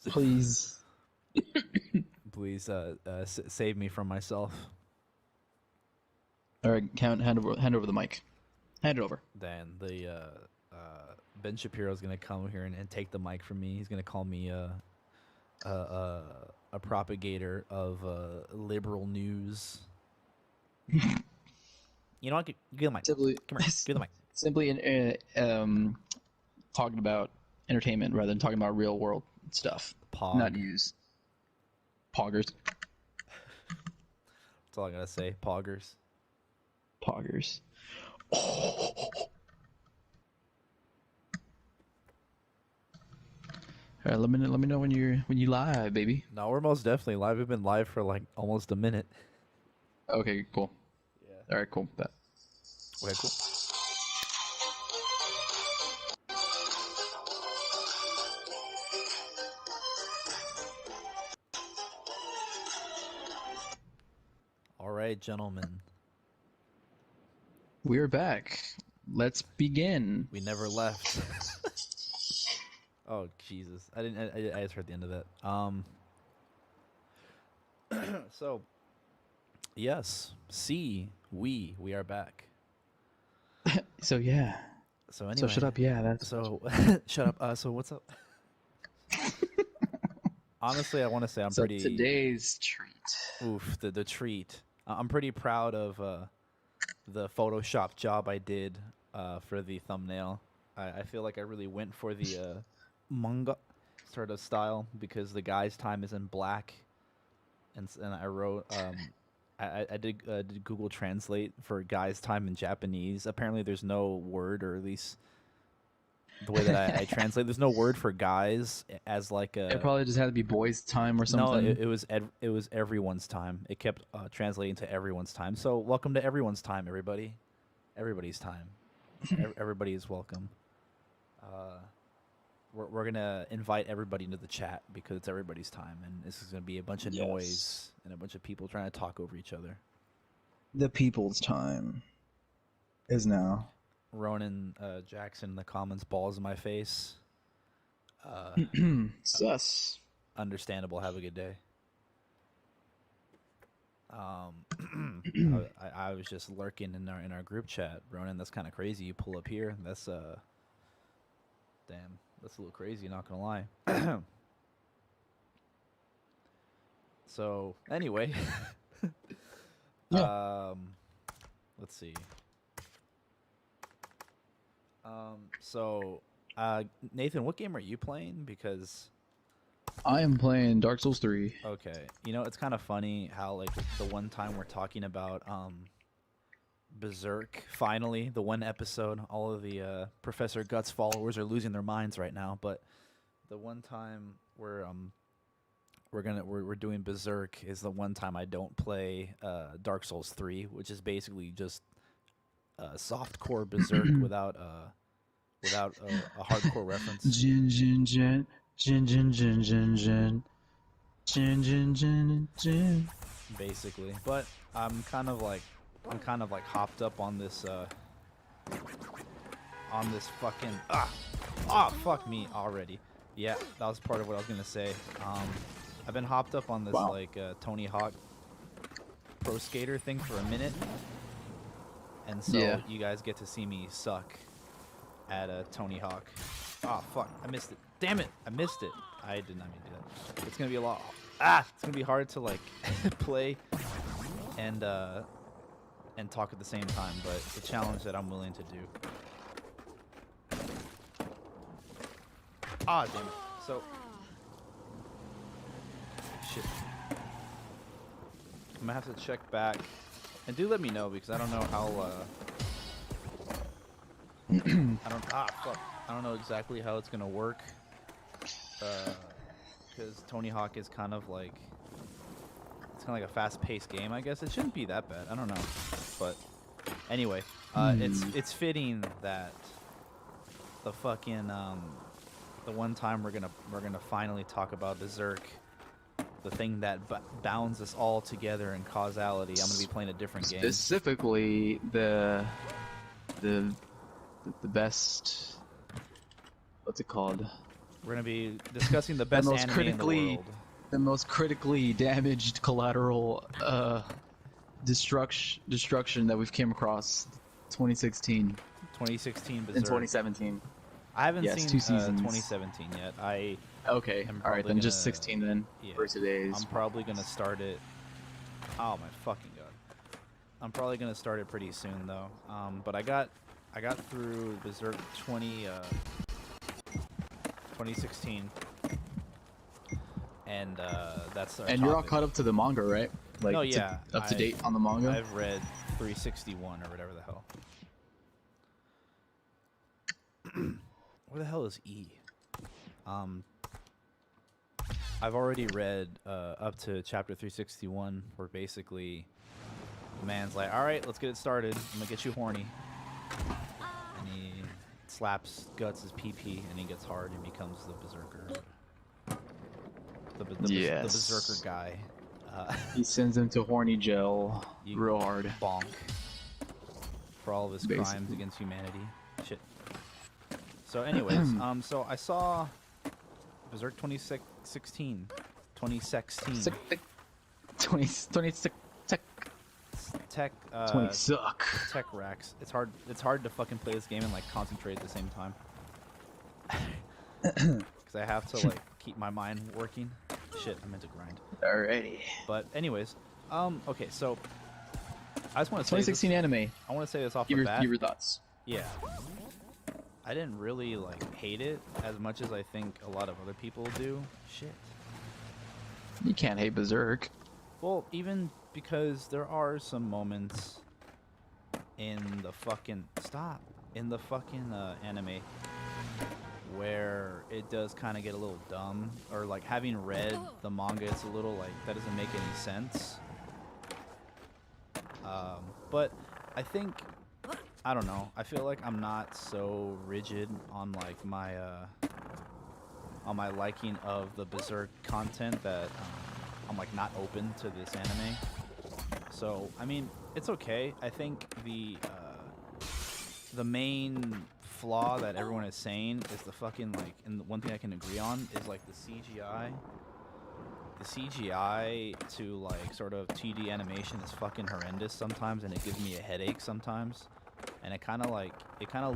Please. Please save me from myself. All right, hand over the mic. Hand it over. Then the Ben Shapiro's gonna come here and take the mic from me. He's gonna call me a propagator of liberal news. You know what? Give the mic. Simply, Come here. Give the mic. simply talking about entertainment rather than talking about real world stuff. Pog. Not news. Poggers. That's all I gotta say. Poggers. Poggers. All right, let me know when you live, baby. No, we're most definitely live. We've been live for like almost a minute. Okay, cool. Yeah. All right, cool. Bet. Okay, cool. All right, gentlemen. We're back. Let's begin. We never left. Oh Jesus! I didn't. I just heard the end of that. So, yes, we are back. So yeah. So anyway. So shut up. Yeah, that's. So shut up. So what's up? Honestly, I want to say I'm pretty. Today's treat. Oof, the treat. I'm pretty proud of the Photoshop job I did for the thumbnail. I feel like I really went for the manga sort of style because the guy's time is in black, and I wrote I did Google Translate for guy's time in Japanese. Apparently, there's no word, or at least the way that I translate, there's no word for guys as like a. It probably just had to be boys' time or something. No, it was everyone's time. It kept translating to everyone's time. So welcome to everyone's time, everybody. Everybody's time. Everybody is welcome. We're gonna invite everybody into the chat because it's everybody's time, and this is gonna be a bunch of noise and a bunch of people trying to talk over each other. The people's time is now. Ronan Jackson in the comments, balls in my face. Sus. Understandable. Have a good day. I was just lurking in our group chat, Ronan. That's kind of crazy. You pull up here. That's damn. That's a little crazy. Not gonna lie. So anyway, Yeah. let's see. So Nathan, what game are you playing? Because I am playing Dark Souls 3. okay, you know, it's kind of funny how like the one time we're talking about Berserk, finally, the one episode, all of the Professor Guts followers are losing their minds right now, but the one time we're doing Berserk is the one time I don't play Dark Souls 3, which is basically just softcore Berserk without a hardcore reference. Jin Jin Jin Jin Jin Jin Jin Jin Jin Jin Jin Jin. Basically, but I'm kind of like hopped up on this fucking fuck me already. Yeah, that was part of what I was gonna say. I've been hopped up on this like Tony Hawk Pro Skater thing for a minute, and so you guys get to see me suck at Tony Hawk. Oh fuck, I missed it. Damn it, I missed it. I did not mean to do that. It's gonna be a lot. It's gonna be hard to like play and talk at the same time, but it's a challenge that I'm willing to do. Damn it. So shit. I'm gonna have to check back, and do let me know because I don't know how. I don't know exactly how it's gonna work. Because Tony Hawk is kind of like a fast-paced game. I guess it shouldn't be that bad. I don't know, but anyway, it's fitting that the fucking the one time we're gonna finally talk about Berserk, the thing that bounds us all together in causality. I'm gonna be playing a different game. Specifically, the best. What's it called? We're gonna be discussing the The best most anime in the world. the most critically damaged collateral destruction that we've came across. 2016 2016 and Berserk. 2017. I haven't Yes, seen 2 seasons. 2017 yet. I Okay, am all right probably then, just gonna 16 then yeah. for today's. I'm probably gonna start it. Oh my fucking god! I'm probably gonna start it pretty soon though. But I got through Berserk 2016, and that's our And you're all topic. caught up to the manga, right? Like, No, yeah, up to date on the manga. I've read 361 or whatever the hell. Where the hell is E? I've already read up to chapter 361, where basically the man's like, "All right, let's get it started. I'm gonna get you horny," and he slaps Guts' pee-pee, and he gets hard and becomes the berserker. The Yes. berserker guy. He sends him to horny jail real hard. Bonk. For all of his Basically. crimes against humanity. Shit. So anyways, so I saw Berserk 2016. 2016. 26 Tech 20 suck. tech racks. It's hard to fucking play this game and like concentrate at the same time. Cuz I have to like keep my mind working. Shit, I meant to grind. Alrighty. But anyways, okay, so I just want to say 2016 this, anime. I want to say this off Give the your, bat. give your thoughts. Yeah. I didn't really like hate it as much as I think a lot of other people do. Shit. You can't hate Berserk. Well, even because there are some moments in the fucking anime where it does kind of get a little dumb, or like having read the manga, it's a little like that doesn't make any sense. But I think, I don't know, I feel like I'm not so rigid on like my liking of the Berserk content that I'm like not open to this anime. So I mean, it's okay. I think the main flaw that everyone is saying is the fucking like, and the one thing I can agree on is like the CGI. The CGI to like sort of 2D animation is fucking horrendous sometimes, and it gives me a headache sometimes. And it kind of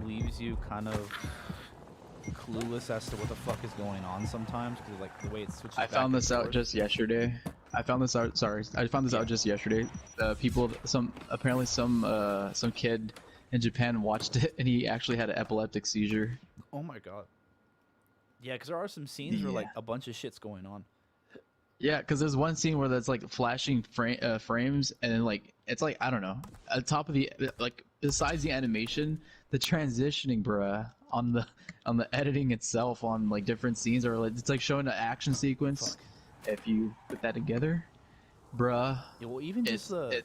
leaves you kind of clueless as to what the fuck is going on sometimes, because like the way it switches. I found this out just yesterday. I found this out just yesterday. Apparently some kid in Japan watched it, and he actually had an epileptic seizure. Oh my god. Yeah, because there are some scenes where like a bunch of shit's going on. Yeah, because there's one scene where there's like flashing frames, and then like it's like, I don't know, at top of the, like, besides the animation, the transitioning, bruh, on the editing itself on like different scenes, or like it's like showing an action sequence. Fuck. If you put that together, bruh. Yeah, well, even just the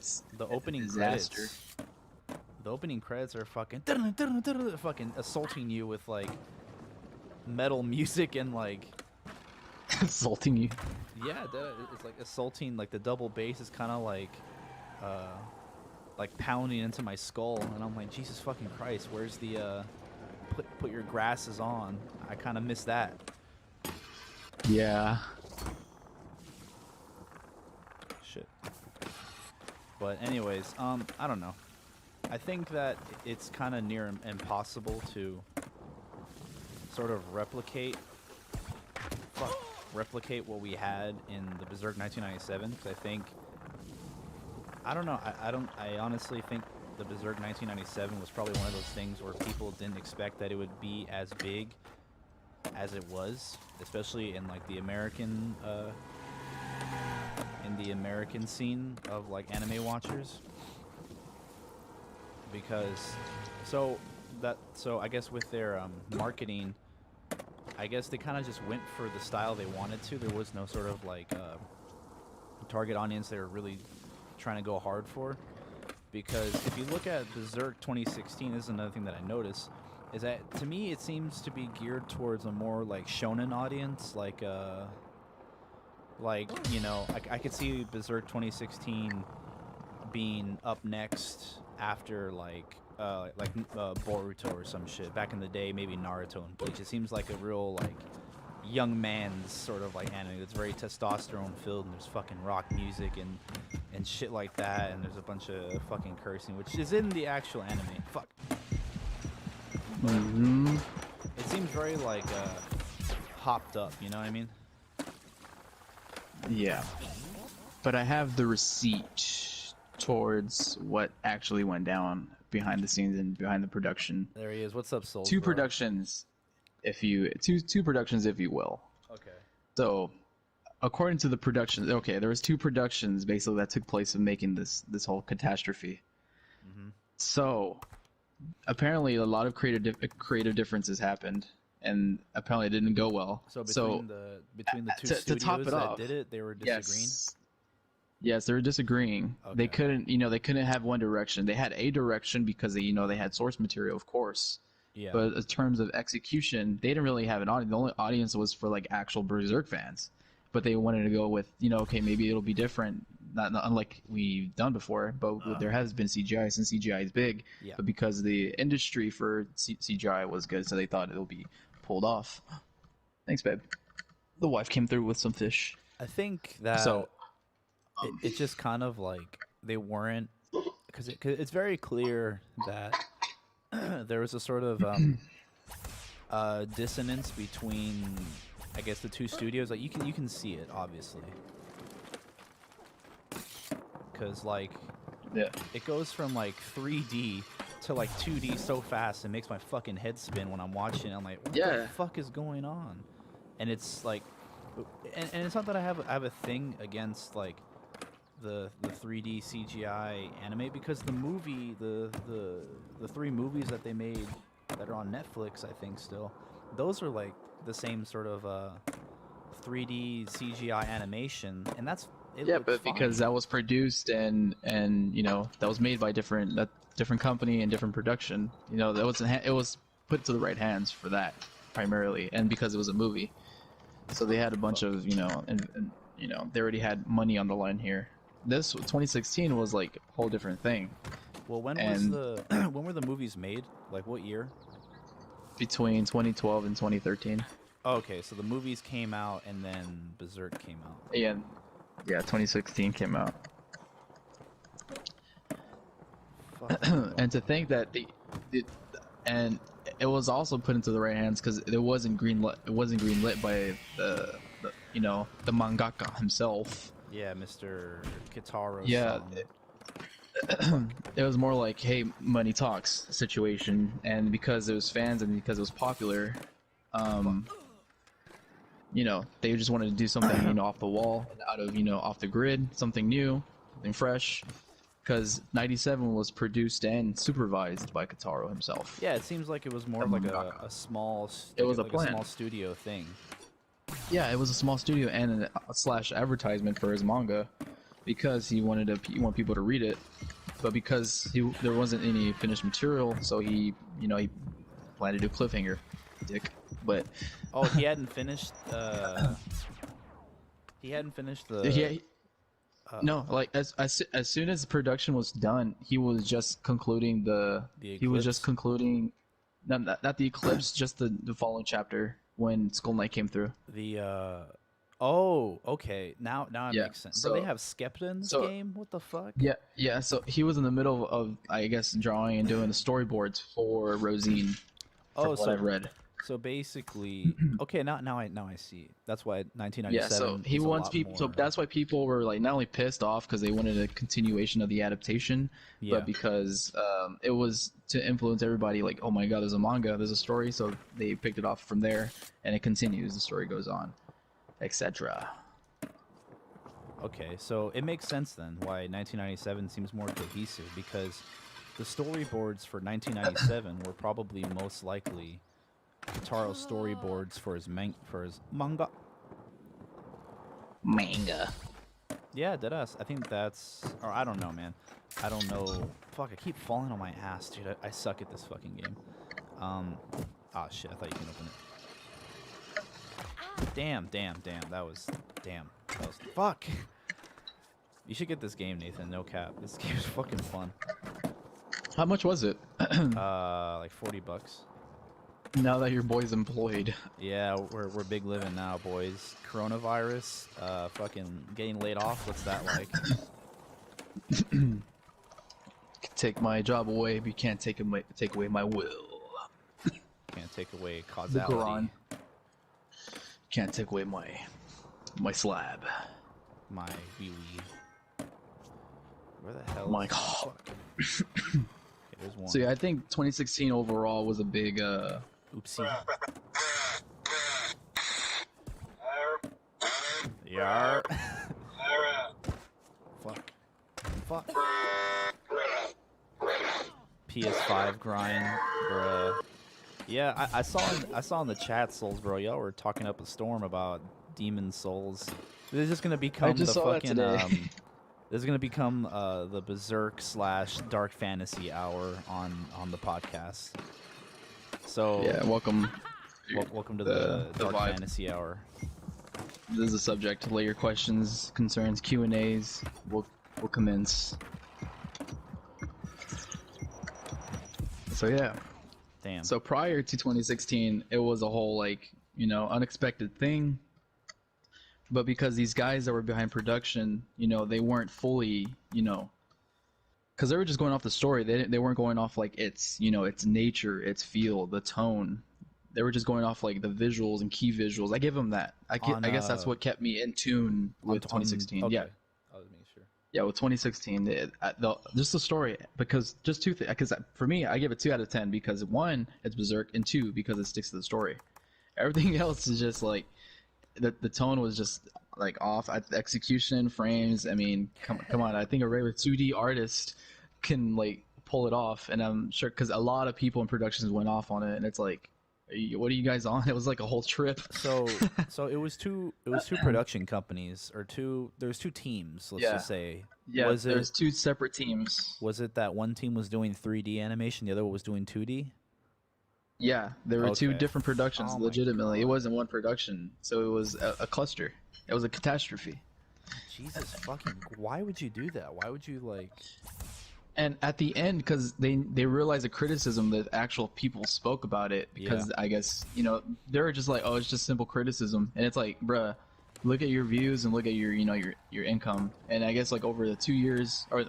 opening credits. The opening credits are fucking assaulting you with like metal music and like assaulting you. Yeah, it's like assaulting. Like the double bass is kind of like pounding into my skull, and I'm like, Jesus fucking Christ, where's the put your grasses on? I kind of miss that. Yeah. Shit. But anyways, I don't know. I think that it's kind of near impossible to sort of replicate what we had in the Berserk 1997, because I think, I don't know, I honestly think the Berserk 1997 was probably one of those things where people didn't expect that it would be as big as it was, especially in like the American scene of like anime watchers. Because so I guess with their marketing, I guess they kind of just went for the style they wanted to. There was no sort of like target audience they were really trying to go hard for. Because if you look at Berserk 2016, this is another thing that I noticed, is that to me it seems to be geared towards a more like shonen audience, like you know, I could see Berserk 2016 being up next after like Boruto or some shit. Back in the day, maybe Naruto and Bleach. It seems like a real like young man's sort of like anime that's very testosterone filled, and there's fucking rock music and shit like that, and there's a bunch of fucking cursing, which is in the actual anime. Fuck. Mm-hmm. It seems very like hopped up, you know what I mean? Yeah. But I have the receipt towards what actually went down behind the scenes and behind the production. There he is. What's up, Soul? Two productions, if you will. Okay. So, according to the productions, okay, there was two productions basically that took place of making this whole catastrophe. Mm-hmm. So, apparently, a lot of creative differences happened, and apparently, it didn't go well. So between the two to top studios it that off, did it, they were disagreeing. Yes, they were disagreeing. Okay. They couldn't have one direction. They had a direction because they had source material, of course. Yeah. But in terms of execution, they didn't really have an audience. The only audience was for like actual Berserk fans. But they wanted to go with, okay, maybe it'll be different, not unlike we've done before. But there has been CGI since CGI is big. Yeah. But because the industry for CGI was good, so they thought it'll be pulled off. Thanks, babe. The wife came through with some fish. I think that So it's just kind of like they weren't, because it's very clear that there was a sort of dissonance between, I guess, the two studios. Like you can see it obviously, because like it goes from like 3D to like 2D so fast it makes my fucking head spin when I'm watching it. I'm like, what the fuck is going on? And it's like, and it's not that I have a thing against like the 3D CGI anime, because the movie, the three movies that they made that are on Netflix, I think still, those are like the same sort of 3D CGI animation, and that's but fine. because that was produced and that was made by a different company and different production, it was put to the right hands for that primarily, and because it was a movie, so they had a bunch of and they already had money on the line here. This 2016 was like a whole different thing. Well, when were the movies made? Like what year? Between 2012 and 2013. Oh, okay, so the movies came out and then Berserk came out. Yeah, 2016 came out. And to think that and it was also put into the right hands because it wasn't greenlit by the mangaka himself. Yeah, Mr. Kitaro. Yeah, it was more like, hey, money talks situation, and because it was fans and because it was popular, they just wanted to do something off the wall, out of off the grid, something new, something fresh. Because 97 was produced and supervised by Kitaro himself. Yeah, it seems like it was more of like a small. It was like a plan. small studio thing. Yeah, it was a small studio and / advertisement for his manga, because he wanted people to read it, but because there wasn't any finished material, so he planned to do cliffhanger, dick. But he hadn't finished. He hadn't finished the. Yeah. No, like as soon as the production was done, he was just concluding he was just concluding, not the eclipse, just the following chapter when Skull Knight came through. Okay. Now it makes sense. So do they have Skepta in this game? What the fuck? Yeah. So he was in the middle of, I guess, drawing and doing the storyboards for Rosine. From what I've read. So basically, okay, now I see. That's why 1997. Yeah, so he wants people. So that's why people were like not only pissed off because they wanted a continuation of the adaptation, but because it was to influence everybody. Like, oh my god, there's a manga, there's a story, so they picked it off from there, and it continues. The story goes on, etc. Okay, so it makes sense then why 1997 seems more cohesive, because the storyboards for 1997 were probably most likely Kitaro's storyboards for his manga. Yeah, deadass. I think that's, or I don't know, man. I don't know. Fuck, I keep falling on my ass, dude. I suck at this fucking game. Ah, shit. I thought you can open it. Damn. That was fuck. You should get this game, Nathan. No cap. This game's fucking fun. How much was it? Like $40. Now that your boy's employed. Yeah, we're big living now, boys. Coronavirus, fucking getting laid off. What's that like? Take my job away, but you can't take away my will. Can't take away The causality. Quran. Can't take away my slab. My wee wee. Where the hell? My is that? God. Okay, there's one. So yeah, I think 2016 overall was a big Oopsie. Yar. Fuck. Fuck. PS5 grind, bruh. Yeah, I saw in the chat, Souls, bro. Y'all were talking up a storm about Demon Souls. This is gonna become the fucking this is gonna become the Berserk / Dark Fantasy hour on the podcast. So yeah, welcome. welcome to the Dark vibe. Fantasy hour. This is a subject. Lay your questions, concerns, Q&As. We'll commence. So yeah. Damn. So prior to 2016, it was a whole like, you know, unexpected thing. But because these guys that were behind production, you know, they weren't fully, you know, because they were just going off the story. They weren't going off like its, you know, its nature, its feel, the tone. They were just going off like the visuals and key visuals. I give them that. I guess that's what kept me in tune with 2016. Okay. Yeah. I was making sure. Yeah, with 2016, just the story, because just two things. Because for me, I give it 2 out of 10 because 1, it's Berserk, and 2, because it sticks to the story. Everything else is just like the tone was just like off. Execution, frames. I mean, come on. I think a regular 2D artist can like pull it off, and I'm sure because a lot of people in productions went off on it, and it's like, what are you guys on? It was like a whole trip. So it was two production companies or there's 2 teams, let's just say. Yeah, there's 2 separate teams. Was it that one team was doing 3D animation, the other one was doing 2D? Yeah, there were 2 Okay. different productions. Oh my Legitimately, it God. wasn't one production, so it was a cluster. It was a catastrophe. Jesus fucking, why would you do that? Why would you like? And at the end, because they realized the criticism that actual people spoke about it, because I guess, you know, they were just like, oh, it's just simple criticism, and it's like, bruh, look at your views and look at your, you know, your income. And I guess like over the 2 years, or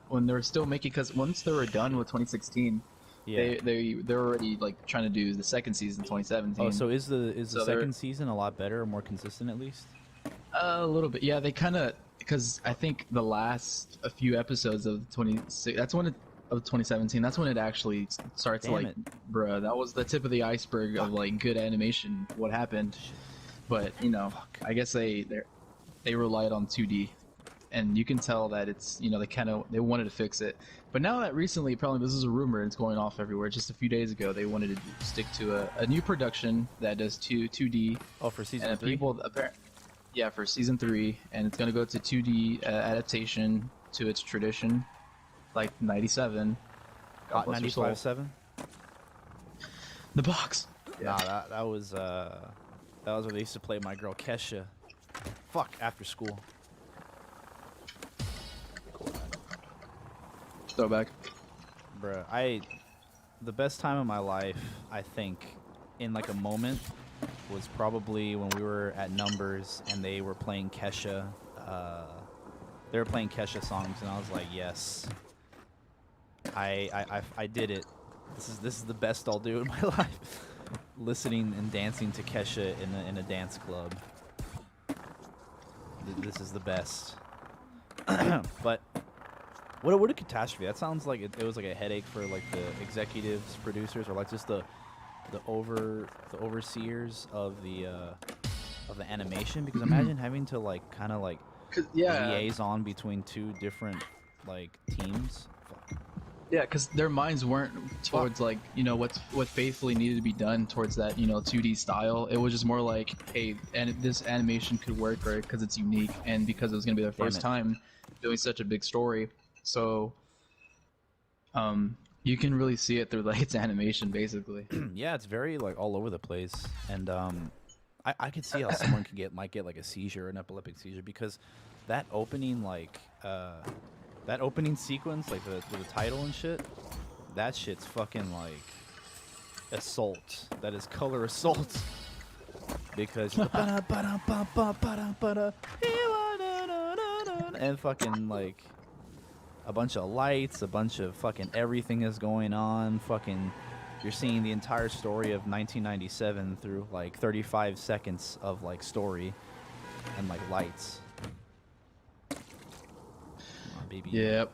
when they were still making, because once they were done with 2016, they're already like trying to do the second season 2017. Oh, so is the So second season a lot better or more consistent at least? A little bit, yeah. They kind of, because I think the last a few episodes of 26, that's when of 2017. That's when it actually starts Damn like, it. bruh, that was the tip of the iceberg of like good animation. What happened? But you know, I guess they relied on 2D, and you can tell that it's, you know, they wanted to fix it. But now that recently, probably this is a rumor, it's going off everywhere. Just a few days ago, they wanted to stick to a new production that does 2D. Oh, for season And 3? people apparently. Yeah, for season 3, and it's gonna go to 2D adaptation to its tradition, like 97. God bless her soul. 95.7? The box. Nah, that was where they used to play my girl Kesha. Fuck, after school. Throwback. Bruh, the best time of my life, I think, in like a moment, was probably when we were at Numbers and they were playing Kesha. They were playing Kesha songs, and I was like, yes, I did it. This is the best I'll do in my life. Listening and dancing to Kesha in a dance club. This is the best. But what a catastrophe! That sounds like it was like a headache for like the executives, producers, or like just the overseers of the animation. Because imagine having to like kind of like liaison between 2 different like teams. Fuck. Yeah, because their minds weren't towards like, you know, what faithfully needed to be done towards that, you know, 2D style. It was just more like, hey, and this animation could work, right? Because it's unique, and because it was gonna be their first time doing such a big story. So, you can really see it through like its animation, basically. Yeah, it's very like all over the place, and I could see how someone might get like a seizure, an epileptic seizure, because that opening that opening sequence, like the title and shit, that shit's fucking like assault. That is color assault. Because and fucking like a bunch of lights, a bunch of fucking everything is going on. Fucking, you're seeing the entire story of 1997 through like 35 seconds of like story and like lights. Come on, baby. Yep.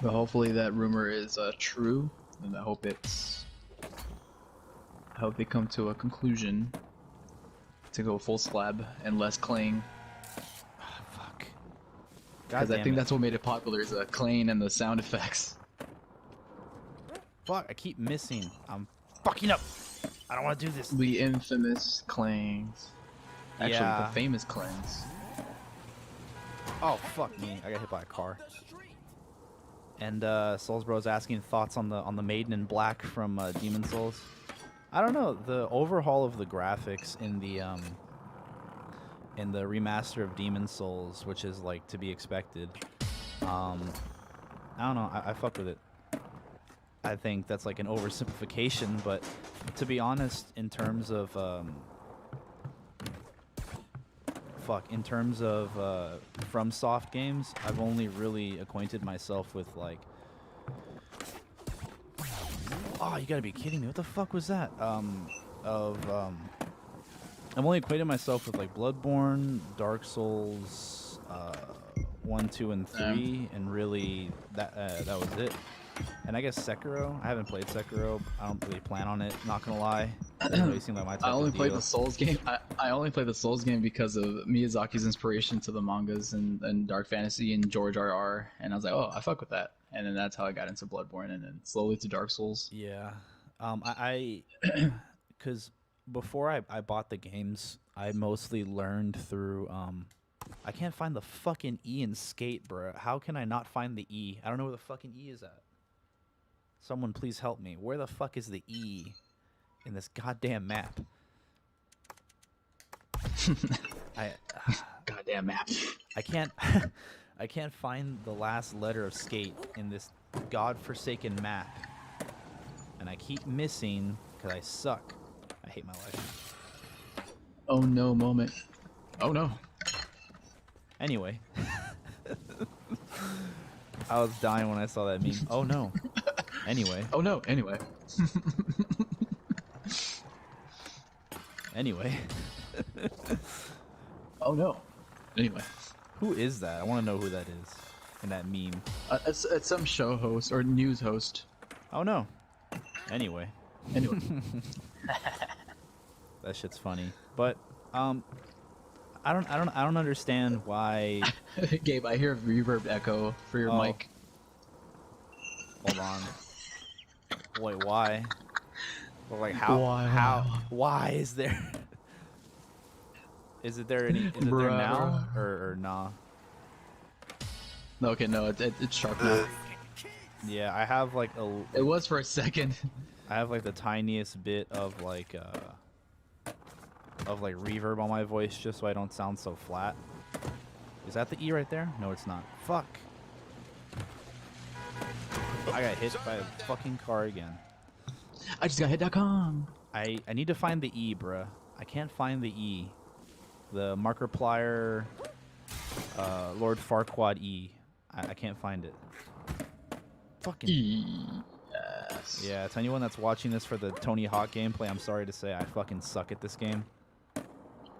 But hopefully that rumor is true, and I hope they come to a conclusion to go full slab and less clang. Fuck. Because I think that's what made it popular is the clang and the sound effects. Fuck, I keep missing. I'm fucking up. I don't want to do this. The infamous clangs. Actually, Yeah. the famous clangs. Oh, fuck me. I got hit by a car. And Soulsbro's asking thoughts on the Maiden in Black from Demon Souls. I don't know, the overhaul of the graphics in the remaster of Demon Souls, which is like to be expected. I don't know, I fuck with it. I think that's like an oversimplification, but to be honest, in terms of FromSoft games, I've only really acquainted myself with like. Oh, you gotta be kidding me! What the fuck was that? I've only acquainted myself with like Bloodborne, Dark Souls, 1, 2, and 3, and really that was it. And I guess Sekiro. I haven't played Sekiro. I don't really plan on it. Not gonna lie. Doesn't really seem like my type I only of played deal. the Souls game. I only played the Souls game because of Miyazaki's inspiration to the mangas and Dark Fantasy and George R.R. And I was like, oh, I fuck with that. And then that's how I got into Bloodborne and then slowly to Dark Souls. Yeah. Because before I bought the games, I mostly learned through, I can't find the fucking E in Skate, bro. How can I not find the E? I don't know where the fucking E is at. Someone please help me. Where the fuck is the E in this goddamn map? Goddamn map. I can't I can't find the last letter of Skate in this godforsaken map. And I keep missing because I suck. I hate my life. Oh no moment. Oh no. Anyway. I was dying when I saw that meme. Oh no. Anyway. Oh no, anyway. Anyway. Oh no. Anyway. Who is that? I want to know who that is in that meme. It's some show host or news host. Oh no. Anyway. Anyway. That shit's funny. But I don't understand why. Gabe, I hear a reverb echo for your mic. Hold on. Wait, why? Well, like how? Why? Why is there? Is it there any? Is it there now or nah? No, okay, no, it's sharp now. Yeah, I have like It was for a second. I have like the tiniest bit of like reverb on my voice just so I don't sound so flat. Is that the E right there? No, it's not. Fuck. I got hit by a fucking car again. I just got hit.com. I need to find the E, bruh. I can't find the E. The Markiplier Lord Farquaad E. I can't find it. Fucking Yes. yeah, to anyone that's watching this for the Tony Hawk gameplay, I'm sorry to say I fucking suck at this game.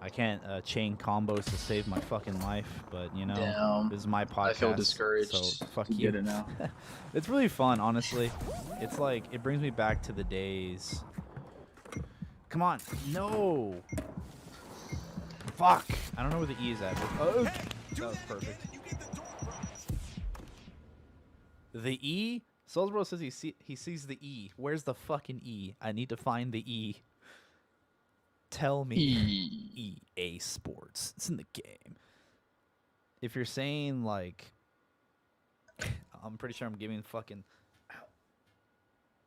I can't chain combos to save my fucking life, but you know, Damn. this is my podcast. I feel discouraged. So fuck You you. get it now. It's really fun, honestly. It's like it brings me back to the days. Come on, no. Fuck. I don't know where the E is at. But, that was perfect. The E. Soulsbro says he sees the E. Where's the fucking E? I need to find the E. Tell me. EA Sports. It's in the game. If you're saying like, I'm pretty sure I'm giving fucking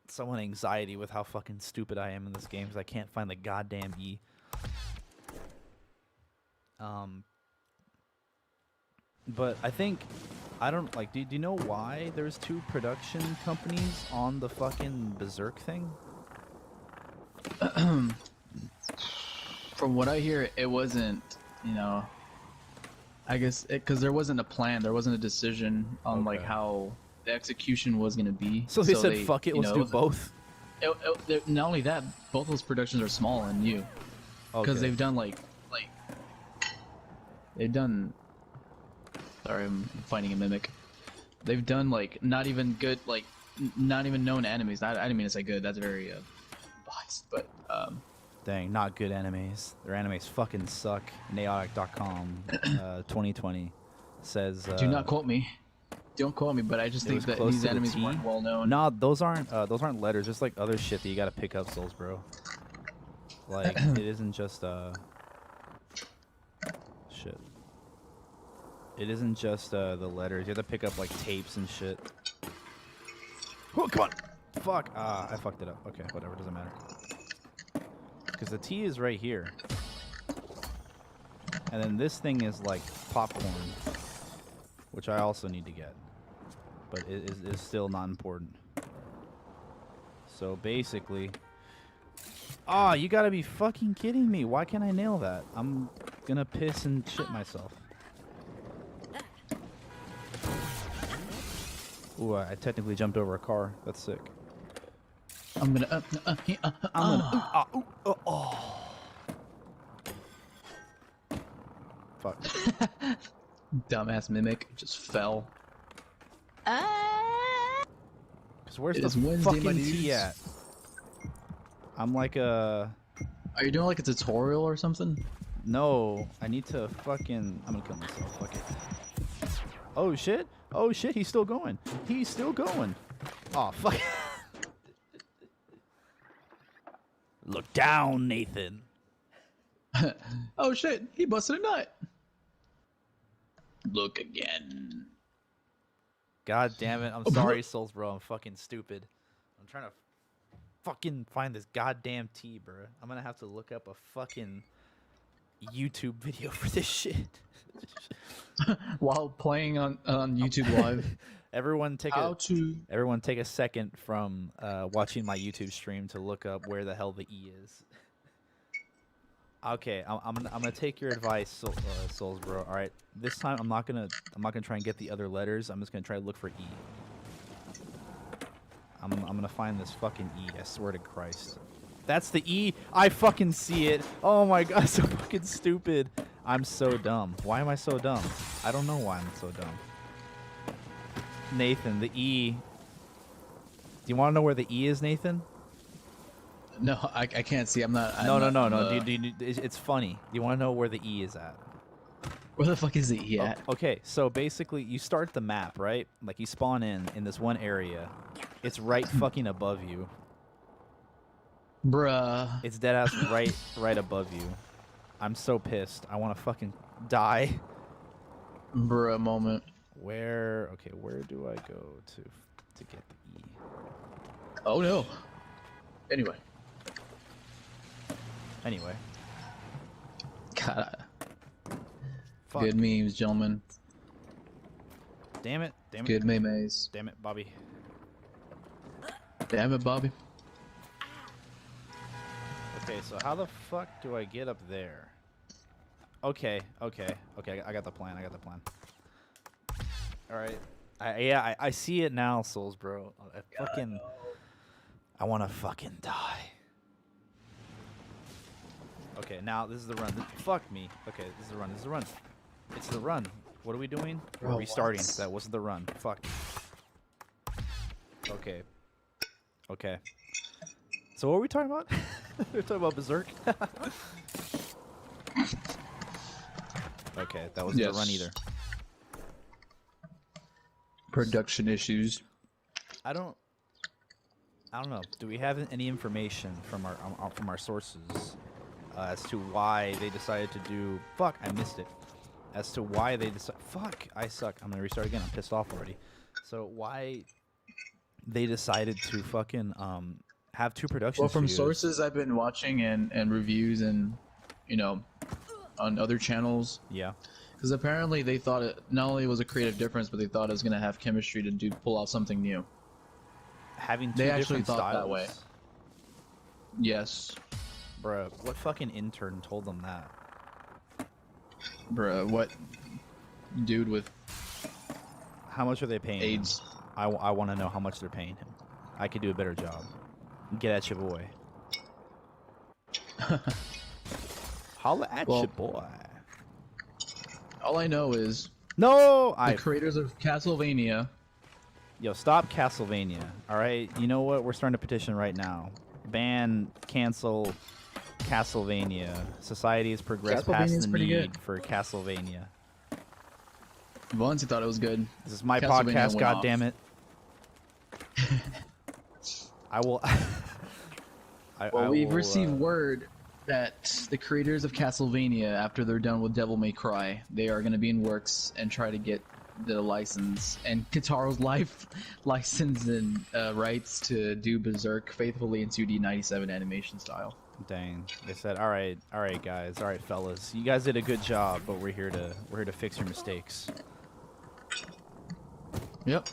someone anxiety with how fucking stupid I am in this game because I can't find the goddamn E. But I think I don't like. Do you know why there's 2 production companies on the fucking Berserk thing? From what I hear, it wasn't, you know, I guess because there wasn't a plan, there wasn't a decision on like Okay. how the execution was gonna be. So they said, "Fuck it, you let's know, do both." not only that, both those productions are small and new because Okay. they've done they've done. Sorry, I'm finding a mimic. They've done like not even good, like not even known animes. I didn't mean to say good. That's very biased, but Dang, not good animes. Their animes fucking suck. Naotic.com 2020 says. do not quote me. Don't quote me, but I just It think was that close these to the animes T. weren't well known. Nah, those aren't letters. Just like other shit that you gotta pick up, Souls, bro. Like it isn't just shit. It isn't just the letters. You have to pick up like tapes and shit. Oh, come on! Fuck! I fucked it up. Okay, whatever. Doesn't matter. Because the T is right here, and then this thing is like popcorn, which I also need to get, but it is still not important. So basically, you gotta be fucking kidding me! Why can't I nail that? I'm gonna piss and shit myself. Ooh, I technically jumped over a car. That's sick. I'm gonna. Fuck. Dumbass mimic just fell. So where's It the is Wednesday, my fucking dudes. T at? I'm like Are you doing like a tutorial or something? no. I need to fucking. I'm gonna kill myself. Fuck it. Oh shit! Oh shit! He's still going. He's still going. Oh fuck. Look down, Nathan. Oh shit! He busted a nut. Look again. God damn it! I'm sorry, Souls, bro. I'm fucking stupid. I'm trying to fucking find this goddamn T, bro. I'm gonna have to look up a fucking YouTube video for this shit. While playing on YouTube Live. Everyone take How a to? everyone take a second from watching my YouTube stream to look up where the hell the E is. Okay, I'm gonna take your advice, Souls, bro. All right, this time I'm not gonna try and get the other letters. I'm just gonna try to look for E. I'm gonna find this fucking E. I swear to Christ, that's the E. I fucking see it. Oh my god, so fucking stupid. I'm so dumb. Why am I so dumb? I don't know why I'm so dumb. Nathan, the E. Do you want to know where the E is, Nathan? No, I can't see. I'm not. No. I'm It's funny. You want to know where the E is at? Where the fuck is the E at? Okay, so basically, you start the map, right? Like, you spawn in this one area. It's right fucking above you. Bruh. It's dead ass right above you. I'm so pissed. I want to fucking die. Bruh moment. Where? Okay, where do I go to get the E? Oh no. Anyway. God. Fuck. Good memes, gentlemen. Damn it. Good memes. Damn it, Bobby. Damn it, Bobby. Okay, so how the fuck do I get up there? Okay, I got the plan. Alright. I see it now, Souls, bro. I want to fucking die. Okay, now this is the run. Fuck me. Okay, this is the run. It's the run. What are we doing? We're Bro, restarting. what? That wasn't the run. Fuck. Okay. So what are we talking about? We're talking about Berserk. Okay, that wasn't the run either. Production issues. I don't know. Do we have any information from our sources as to why they decided to do? Fuck, I missed it. As to why they decided. Fuck, I suck. I'm gonna restart again. I'm pissed off already. So why they decided to fucking have 2 production Well, from studios. sources I've been watching and reviews and, you know, on other channels. Yeah. Because apparently they thought it not only was a creative difference, but they thought it was gonna have chemistry to pull out something new. Having two They actually different thought styles. that way. Yes. Bruh, what fucking intern told them that? Bruh, what dude with How much are they paying him? AIDS? I want to know how much they're paying him. I could do a better job. Get at your boy. Holla at your boy. All I know is No! the creators of Castlevania. Yo, stop Castlevania. Alright? You know what? We're starting a petition right now. Ban, cancel Castlevania. Society has progressed past the need for Castlevania. Once you thought it was good. This is my Castlevania podcast, went God off. damn it. I will. Well, we've received word that the creators of Castlevania, after they're done with Devil May Cry, they are going to be in works and try to get the license and Kitaro's license and rights to do Berserk faithfully in 2D 97 animation style. Dang, they said, all right, guys, all right, fellas, you guys did a good job, but we're here to fix your mistakes. Yep,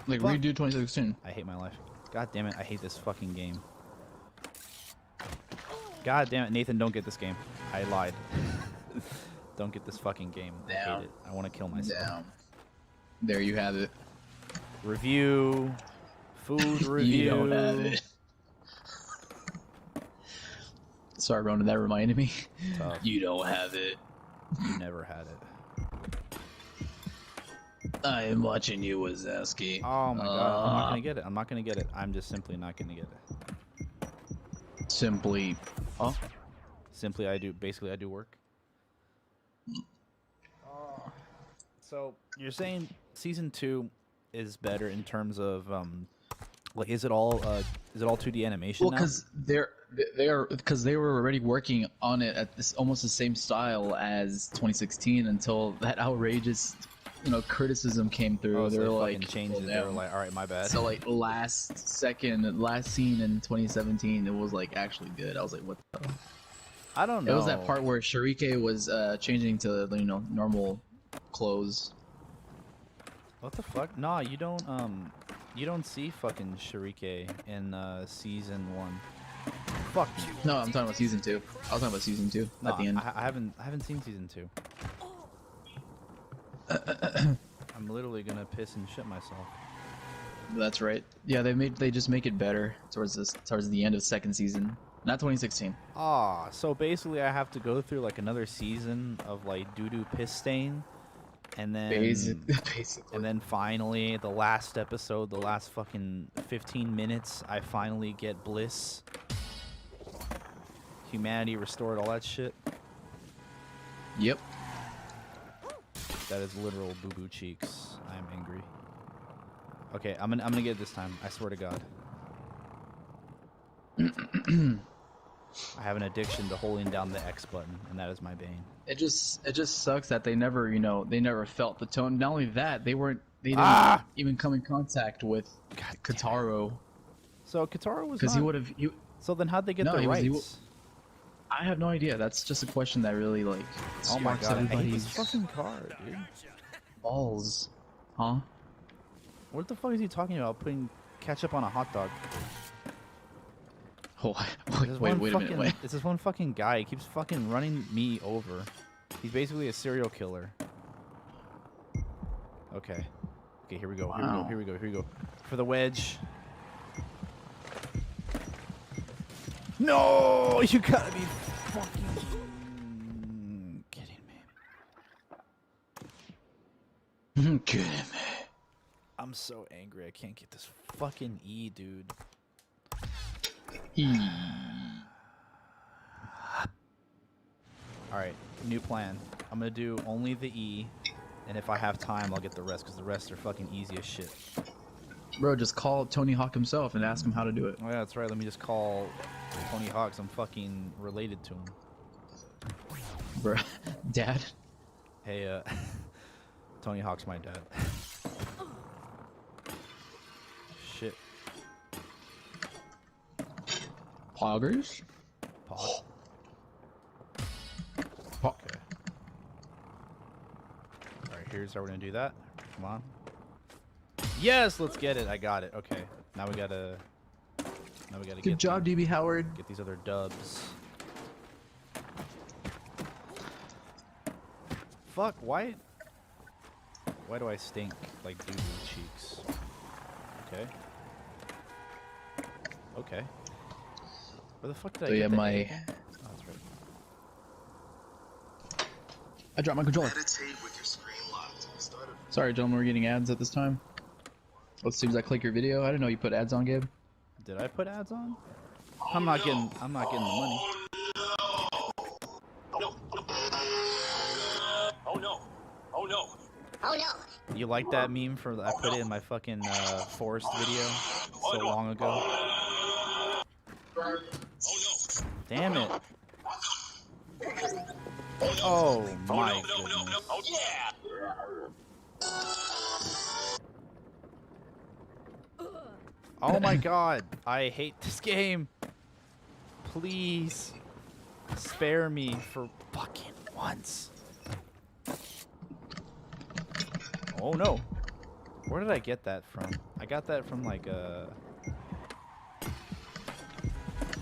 like Fuck. redo 2016. I hate my life. God damn it, I hate this fucking game. God damn it, Nathan, don't get this game. I lied. Don't get this fucking game. I hate it. I want to kill myself. Down. There you have it. Review. Food review. You don't have it. Sorry, Ronan, that reminded me. Tough. You don't have it. You never had it. I am watching you, Wazowski. Oh my god, I'm not gonna get it. I'm not gonna get it. I'm just simply not gonna get it. Simply. Oh? Simply, basically, I do work. So, you're saying Season 2 is better in terms of, like, is it all 2D animation Well, now? because they were already working on it at almost the same style as 2016 until that outrageous, criticism came through. Oh, they so were they like, fucking changed it. They were like, all right, my bad. So like last scene in 2017, it was like actually good. I was like, what the? I don't know. It was that part where Sharike was changing to normal clothes. What the fuck? Nah, you don't see fucking Sharike in Season 1. Fuck you. No, I'm talking about Season 2. I was talking about Season 2 Nah, at the end. I haven't seen Season 2. I'm literally gonna piss and shit myself. That's right. Yeah, they just make it better towards the end of the second season, not 2016. Ah, so basically I have to go through like another season of like doo-doo piss stain, and then Basically. and then finally the last episode, the last fucking 15 minutes, I finally get bliss. Humanity restored, all that shit. Yep. That is literal boo-boo cheeks. I am angry. Okay, I'm gonna get it this time. I swear to God. I have an addiction to holding down the X button, and that is my bane. It just sucks that they never felt the tone. Not only that, they didn't even come in contact with Kitaro. So Kitaro was because he would have. So then how'd they get No, the he was- rights? I have no idea. That's just a question that really like. Oh my sparks god, I hate everybody's this fucking card, dude. balls, huh? What the fuck is he talking about? Putting ketchup on a hot dog? Oh, This wait a one minute. fucking- Wait. This is one fucking guy. He keeps fucking running me over. He's basically a serial killer. Okay. Okay, here we go. Wow. Here we go. For the wedge. No! You gotta be fucking kidding me. Kidding me. I'm so angry. I can't get this fucking E, dude. Alright, new plan. I'm gonna do only the E, and if I have time, I'll get the rest, because the rest are fucking easy as shit. Bro, just call Tony Hawk himself and ask him how to do it. Oh yeah, that's right. Let me just call Tony Hawk. I'm fucking related to him. Bro, Dad. Hey, Tony Hawk's my dad. Shit. Poggers? Pog. Po- Okay. here's how we're gonna do that. Come on. Yes, let's get it. I got it. Okay. Now we gotta. Good job, DB Howard. Get these other dubs. Fuck. Why? Why do I stink like doo-doo cheeks? Okay. Okay. Where the fuck did I get yeah, egg? Oh, that's right. I dropped my controller. Meditate with your screen locked. Sorry, gentlemen, we're getting ads at this time. Well, as soon as I click your video, I didn't know you put ads on, Gabe. Did I put ads on? I'm not getting the money. Oh no. Oh no. Oh no. You like that meme for I put it in my fucking forest video so long ago? Damn it. Oh my goodness. Oh yeah. Oh my god. I hate this game. Please spare me for fucking once. Oh no. Where did I get that from? I got that from like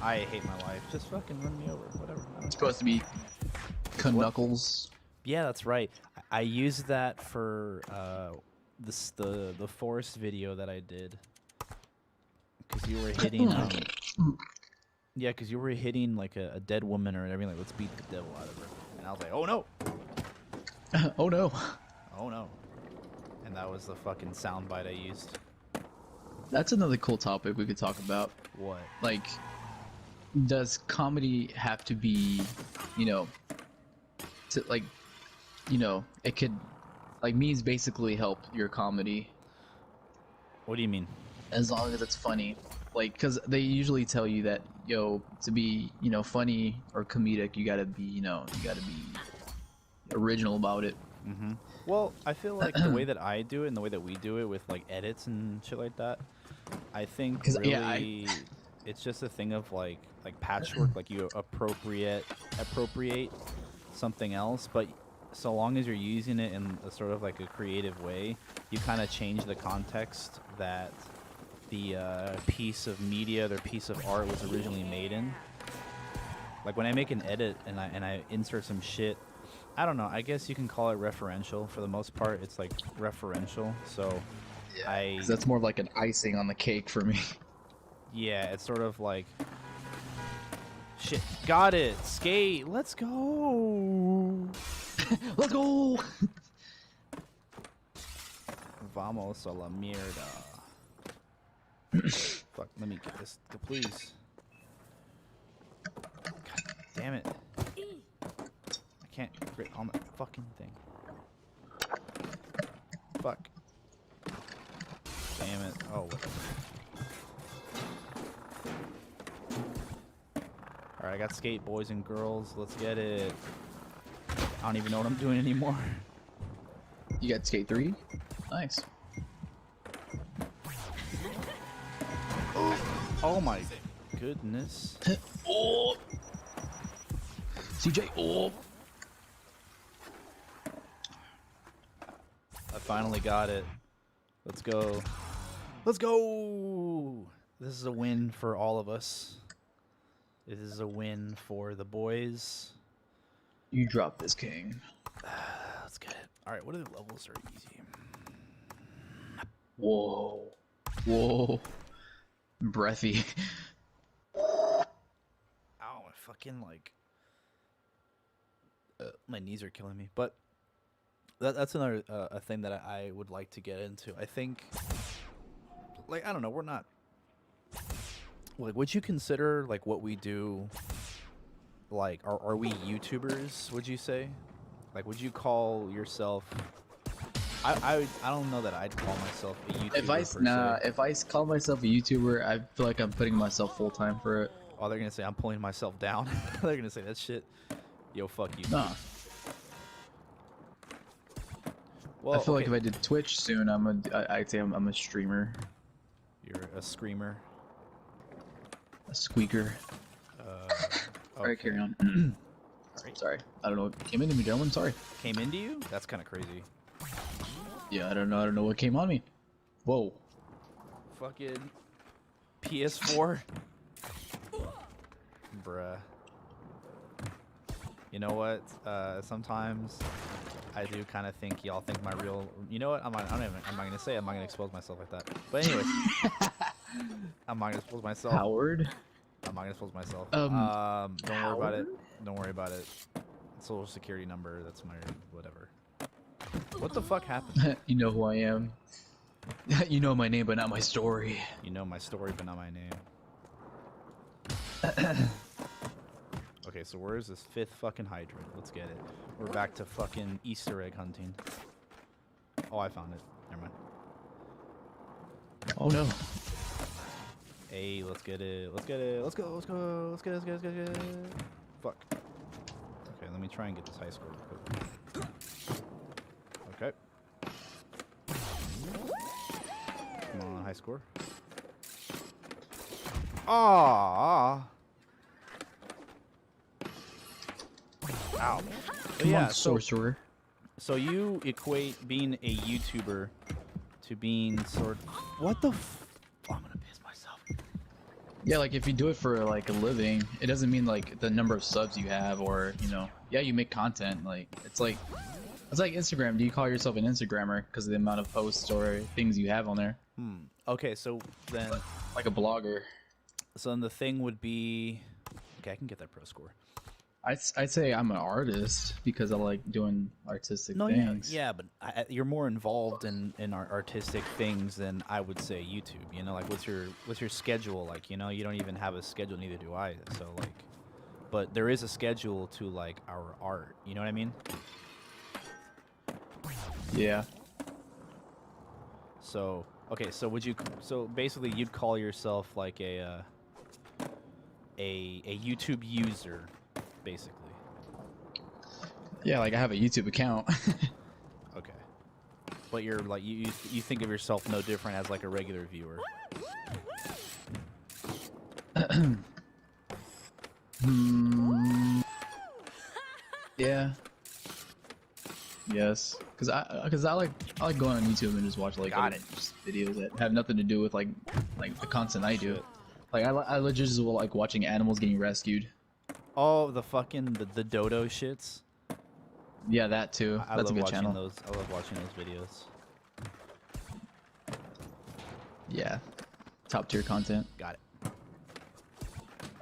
I hate my life. Just fucking run me over. Whatever. It's supposed to be Knuckles. Yeah, that's right. I used that for the forest video that I did. Cause you were hitting yeah, cause you were hitting like a dead woman or everything, like let's beat the devil out of her. And I was like, oh no. Oh no. Oh no. And that was the fucking soundbite I used. That's another cool topic we could talk about. What? Like, does comedy have to be, you know, to like, you know, it could, like, memes basically help your comedy. What do you mean? As long as it's funny. Like, because they usually tell you that, yo, to be, you know, funny or comedic, you gotta be, you know, you gotta be original about it. Mm-hmm. Well, I feel like the way that I do it and the way that we do it with like edits and shit like that, I think really yeah, it's just a thing of like patchwork, like you appropriate something else, but so long as you're using it in a sort of like a creative way, you kind of change the context that the piece of media or piece of art was originally made in. Like when I make an edit and I insert some shit, I don't know, I guess you can call it referential. For the most part, it's like referential. So yeah, 'cause that's more of like an icing on the cake for me. Yeah, it's sort of like shit. Got it. Skate. Let's go. Let's go. Vamos a la mierda. Fuck, let me get this, please. God damn it. I can't get on the fucking thing. Fuck. Damn it. Oh, whatever. Alright, I got skate, boys and girls. Let's get it. I don't even know what I'm doing anymore. You got skate 3? Nice. Oh my goodness. Oh. CJ. Oh. I finally got it. Let's go. Let's go! This is a win for all of us. This is a win for the boys. You dropped this king. Let's get it. Alright, what are the levels are easy? Whoa. Whoa. Breathy. Ow, I fucking like... my knees are killing me. But that's another a thing that I would like to get into. I think... Like, I don't know, we're not... Like, would you consider, like, what we do... Like, are we YouTubers, would you say? Like, would you call yourself... I don't know that I'd call myself a YouTuber. If I call myself a YouTuber, I feel like I'm putting myself full time for it. Oh, they're gonna say I'm pulling myself down. They're gonna say that shit. Yo, fuck you. Nah. Well, I feel like if I did Twitch soon, I'd say I'm a streamer. You're a screamer. A squeaker. Okay. Alright, carry on. Alright. Sorry. I don't know. Came into me, gentlemen. Sorry. Came into you? That's kind of crazy. Yeah, I don't know. I don't know what came on me. Whoa. Fucking PS4. Bruh. You know what? Sometimes I do kind of think y'all think my real. You know what? I'm not gonna say it. I'm not gonna expose myself like that. But anyways, I'm not gonna expose myself. Howard. I'm not gonna expose myself. Um, Don't worry about it. Howard? Don't worry about it. Social security number. That's my whatever. What the fuck happened? You know who I am. You know my name, but not my story. You know my story, but not my name. Okay, so where is this 5th fucking hydrant? Let's get it. We're back to fucking Easter egg hunting. Oh, I found it. Never mind. Oh no. Hey, let's get it. Let's get it. Let's go. Let's go. Let's get it. Let's get it. Let's get it. Fuck. Okay, let me try and get this high score real quick. Okay. Come on, high score. Ah. Ow. But Come yeah, on, sorcerer. so you equate being a YouTuber to being what the oh, I'm gonna piss myself. Yeah, like if you do it for like a living, it doesn't mean like the number of subs you have, or you know, yeah, you make content. Like it's like Instagram. Do you call yourself an Instagrammer because of the amount of posts or things you have on there? Okay, so then Like a blogger. so then the thing would be okay. I can get that pro score. I'd say I'm an artist because I like doing artistic things. Yeah, but you're more involved in our artistic things than I would say YouTube. You know, like what's your schedule like? You know, you don't even have a schedule, neither do I. So like, but there is a schedule to like our art. You know what I mean? Yeah. So okay, so so basically you'd call yourself like a YouTube user, basically. Yeah, like I have a YouTube account. Okay. But you're like you think of yourself no different as like a regular viewer. Yeah. Yes, because I like going on YouTube and just watch like just videos that have nothing to do with like the content I do. Like I legit just like watching animals getting rescued. Oh, the fucking the dodo shits. Yeah, that too. I That's a love good watching channel. those. I love watching those videos. Yeah, top tier content. Got it.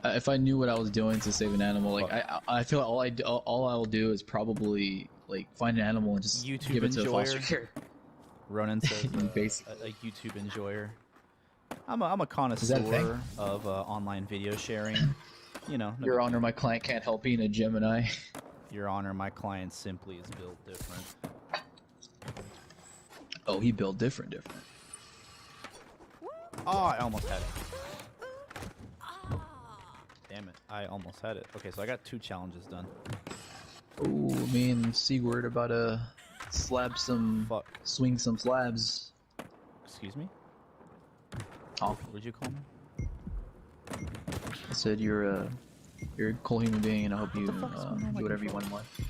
If I knew what I was doing to save an animal, like I feel like all I will do is probably like find an animal and just YouTube give it to a enjoyer. foster care. Ronan says Basically. a YouTube enjoyer. I'm a connoisseur of online video sharing. You know. Your Honor, my client can't help being a Gemini. Your Honor, my client simply is built different. Oh, he built different. Oh, I almost had it. Damn it, I almost had it. Okay, so I got 2 challenges done. Ooh, me and Seaward about to swing some slabs. Excuse me? Oh, What'd you call me? I said you're a cool human being, and I hope you the fuck is going on with do my whatever you want in life.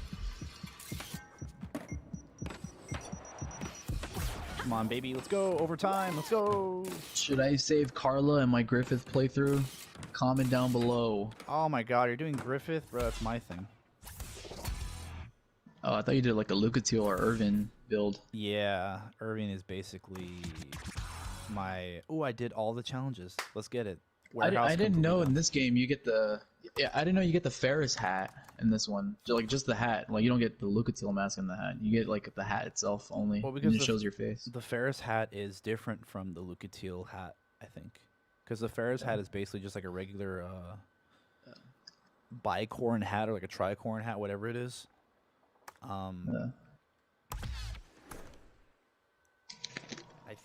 Come on, baby, let's go. Overtime, let's go. Should I save Carla in my Griffith playthrough? Comment down below. Oh my god, you're doing Griffith? Bro, that's my thing. Oh, I thought you did like a Lucatiel or Irvin build. Yeah, Irving is basically my... Ooh, I did all the challenges. Let's get it. I didn't know done. in this game you get the... Yeah, I didn't know you get the Ferris hat in this one. Like just the hat. Like you don't get the Lucatiel mask in the hat. You get like the hat itself only. Well, and it shows your face. The Ferris hat is different from the Lucatiel hat, I think. Because the Ferris hat is basically just like a regular bicorn hat or like a tricorn hat, whatever it is. I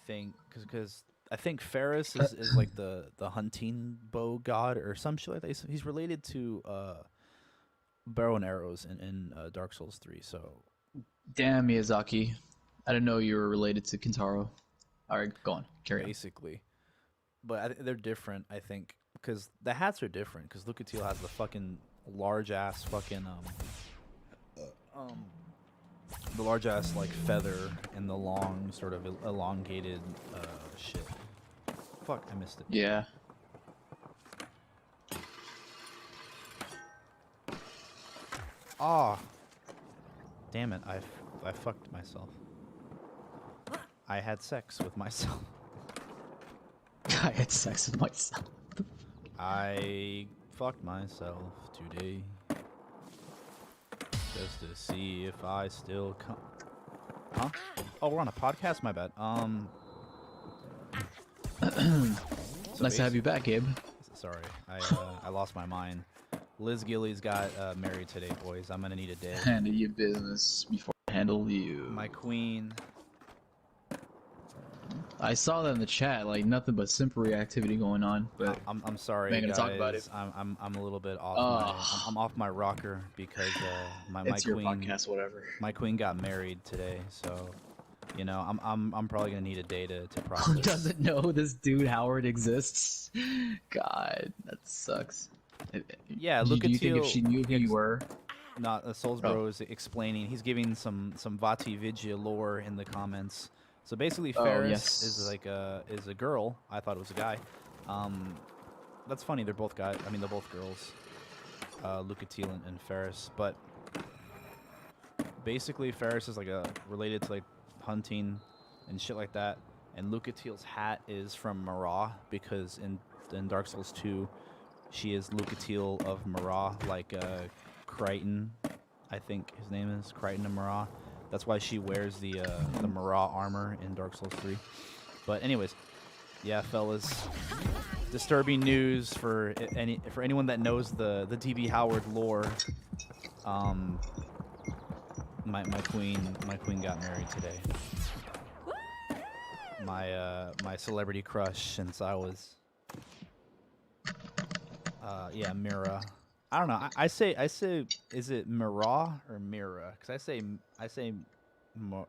think because I think Ferris is like the hunting bow god or some shit like that. He's related to bow and arrows in Dark Souls 3. So Damn, Miyazaki. I didn't know you were related to Kintaro. Alright, go on. Carry on. basically, but they're different. I think because the hats are different. Because Lucatiel has the fucking large ass fucking the large ass like feather and the long sort of elongated shit. Fuck, I missed it. Yeah. Ah, damn it! I fucked myself. I had sex with myself. I had sex with myself. I fucked myself today just to see if I still come. Huh? Oh, we're on a podcast. My bad. So Nice to have you back, Gabe. Sorry, I lost my mind. Liz Gillies got married today, boys. I'm gonna need a day. Handle your business before I handle you. My queen. I saw that in the chat, like nothing but simpery activity going on. But I'm sorry, ain't gonna guys. talk about it. I'm a little bit off. I'm off my rocker because my it's your queen. podcast, whatever. My queen got married today, so you know I'm probably gonna need a day to process. Who doesn't know this dude Howard exists? God, that sucks. Yeah, do look at you think if she knew who you were? Not Souls Bro is explaining. He's giving some Vati Vidya lore in the comments. So basically, Ferris is like is a girl. I thought it was a guy. That's funny. They're both guys. I mean, they're both girls. Lucatil and Ferris. But basically, Ferris is like related to like hunting and shit like that. And Lucatil's hat is from Marah because in Dark Souls 2, she is Lucatil of Marah, like Crichton, I think his name is Crichton of Marah. That's why she wears the Marah armor in Dark Souls 3. But anyways, yeah, fellas, disturbing news for anyone that knows the DB Howard lore. My queen got married today. My celebrity crush since I was yeah, Mira. I don't know. I say is it Mira or Mira? Because I say Mira.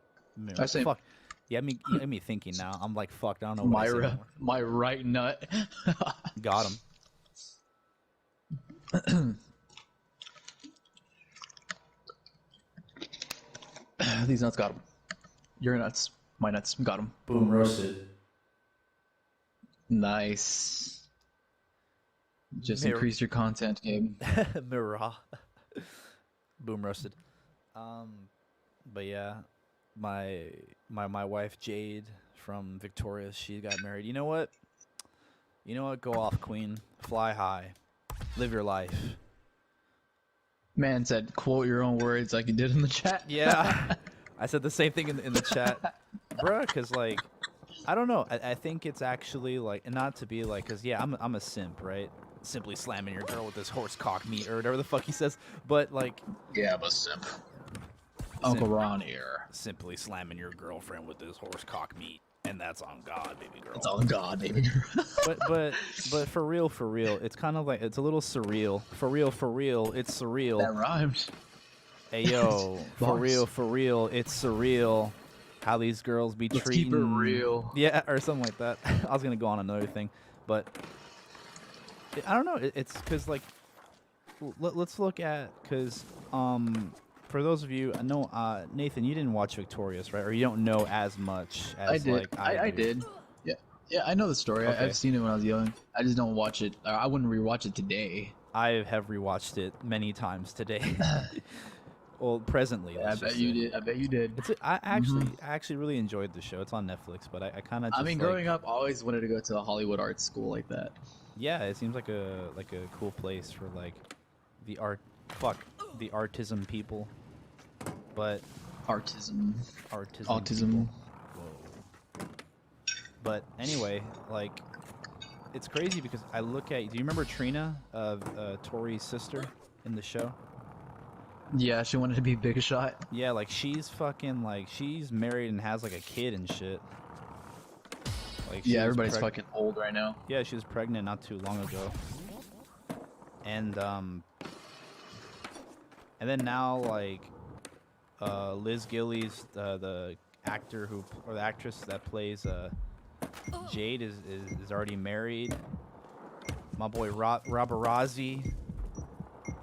I say fuck. Yeah, you got me thinking now. I'm like fucked. I don't know what I say Myra, anymore. my right nut. Got him. These nuts got him. Your nuts, my nuts got him. Boom roasted. Nice. Just increase your content, Gabe. Mira. Boom roasted. But yeah, my wife Jade from Victorious, she got married. You know what? Go off, queen. Fly high. Live your life. Man said, quote your own words like you did in the chat. Yeah. I said the same thing in the chat. Bruh, because, like, I don't know. I think it's actually, like, and not to be like, because, yeah, I'm a simp, right? Simply slamming your girl with this horse cock meat or whatever the fuck he says. But, like... Yeah, I'm a simp. Uncle Ron here. Simply slamming your girlfriend with this horse cock meat. And that's on God, baby girl. It's on God, baby girl. but for real, it's kind of like, it's a little surreal. For real, it's surreal. That rhymes. Hey, yo, for real, it's surreal how these girls be Let's treating... keep it real. Yeah, or something like that. I was going to go on another thing, but I don't know. It's because, like, let's look at, because for those of you, I know, Nathan, you didn't watch Victorious, right? Or you don't know as much as, I did. like, I did. Yeah, I know the story. Okay. I've seen it when I was young. I just don't watch it. I wouldn't rewatch it today. I have rewatched it many times today. Well, presently. Yeah, I bet you did. I bet you did. I actually really enjoyed the show. It's on Netflix, but I kind of. I mean, growing up, I always wanted to go to a Hollywood art school like that. Yeah, it seems like a cool place for like the artism people. But Autism. people. Whoa. But anyway, like, it's crazy because I look at. Do you remember Trina, Tori's sister, in the show? Yeah, she wanted to be Big Shot. Yeah, like she's fucking like she's married and has like a kid and shit. Like yeah, everybody's fucking old right now. Yeah, she was pregnant not too long ago. And then now like Liz Gillies, the actor or the actress that plays Jade is already married. My boy Robbie,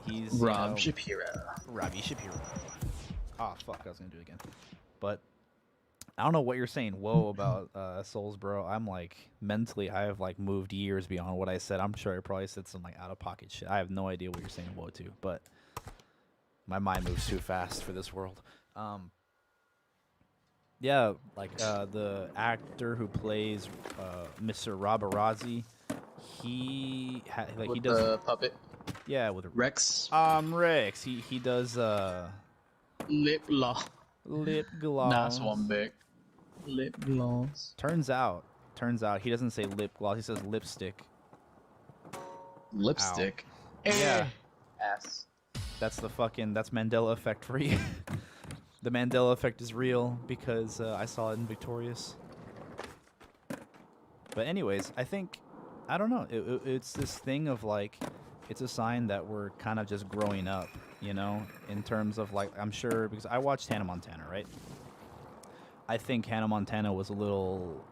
he's Robbie Shapiro. Ah, fuck, I was gonna do it again. But I don't know what you're saying, whoa, about Souls, bro. I'm like, mentally, I have like moved years beyond what I said. I'm sure I probably said some like out of pocket shit. I have no idea what you're saying, whoa, to, but my mind moves too fast for this world. Yeah, like the actor who plays Mr. Roberazi, he With does, the puppet yeah, with Rex Rex. He does lip gloss. lip Nice gloss. one, Vic. Lip gloss. Turns out he doesn't say lip gloss. He says lipstick. Lipstick. Yeah, Ass. that's Mandela effect for you. The Mandela effect is real because I saw it in Victorious. But anyways, I think, I don't know. It's this thing of like, it's a sign that we're kind of just growing up, you know, in terms of like, I'm sure, because I watched Hannah Montana, right? I think Hannah Montana was a little,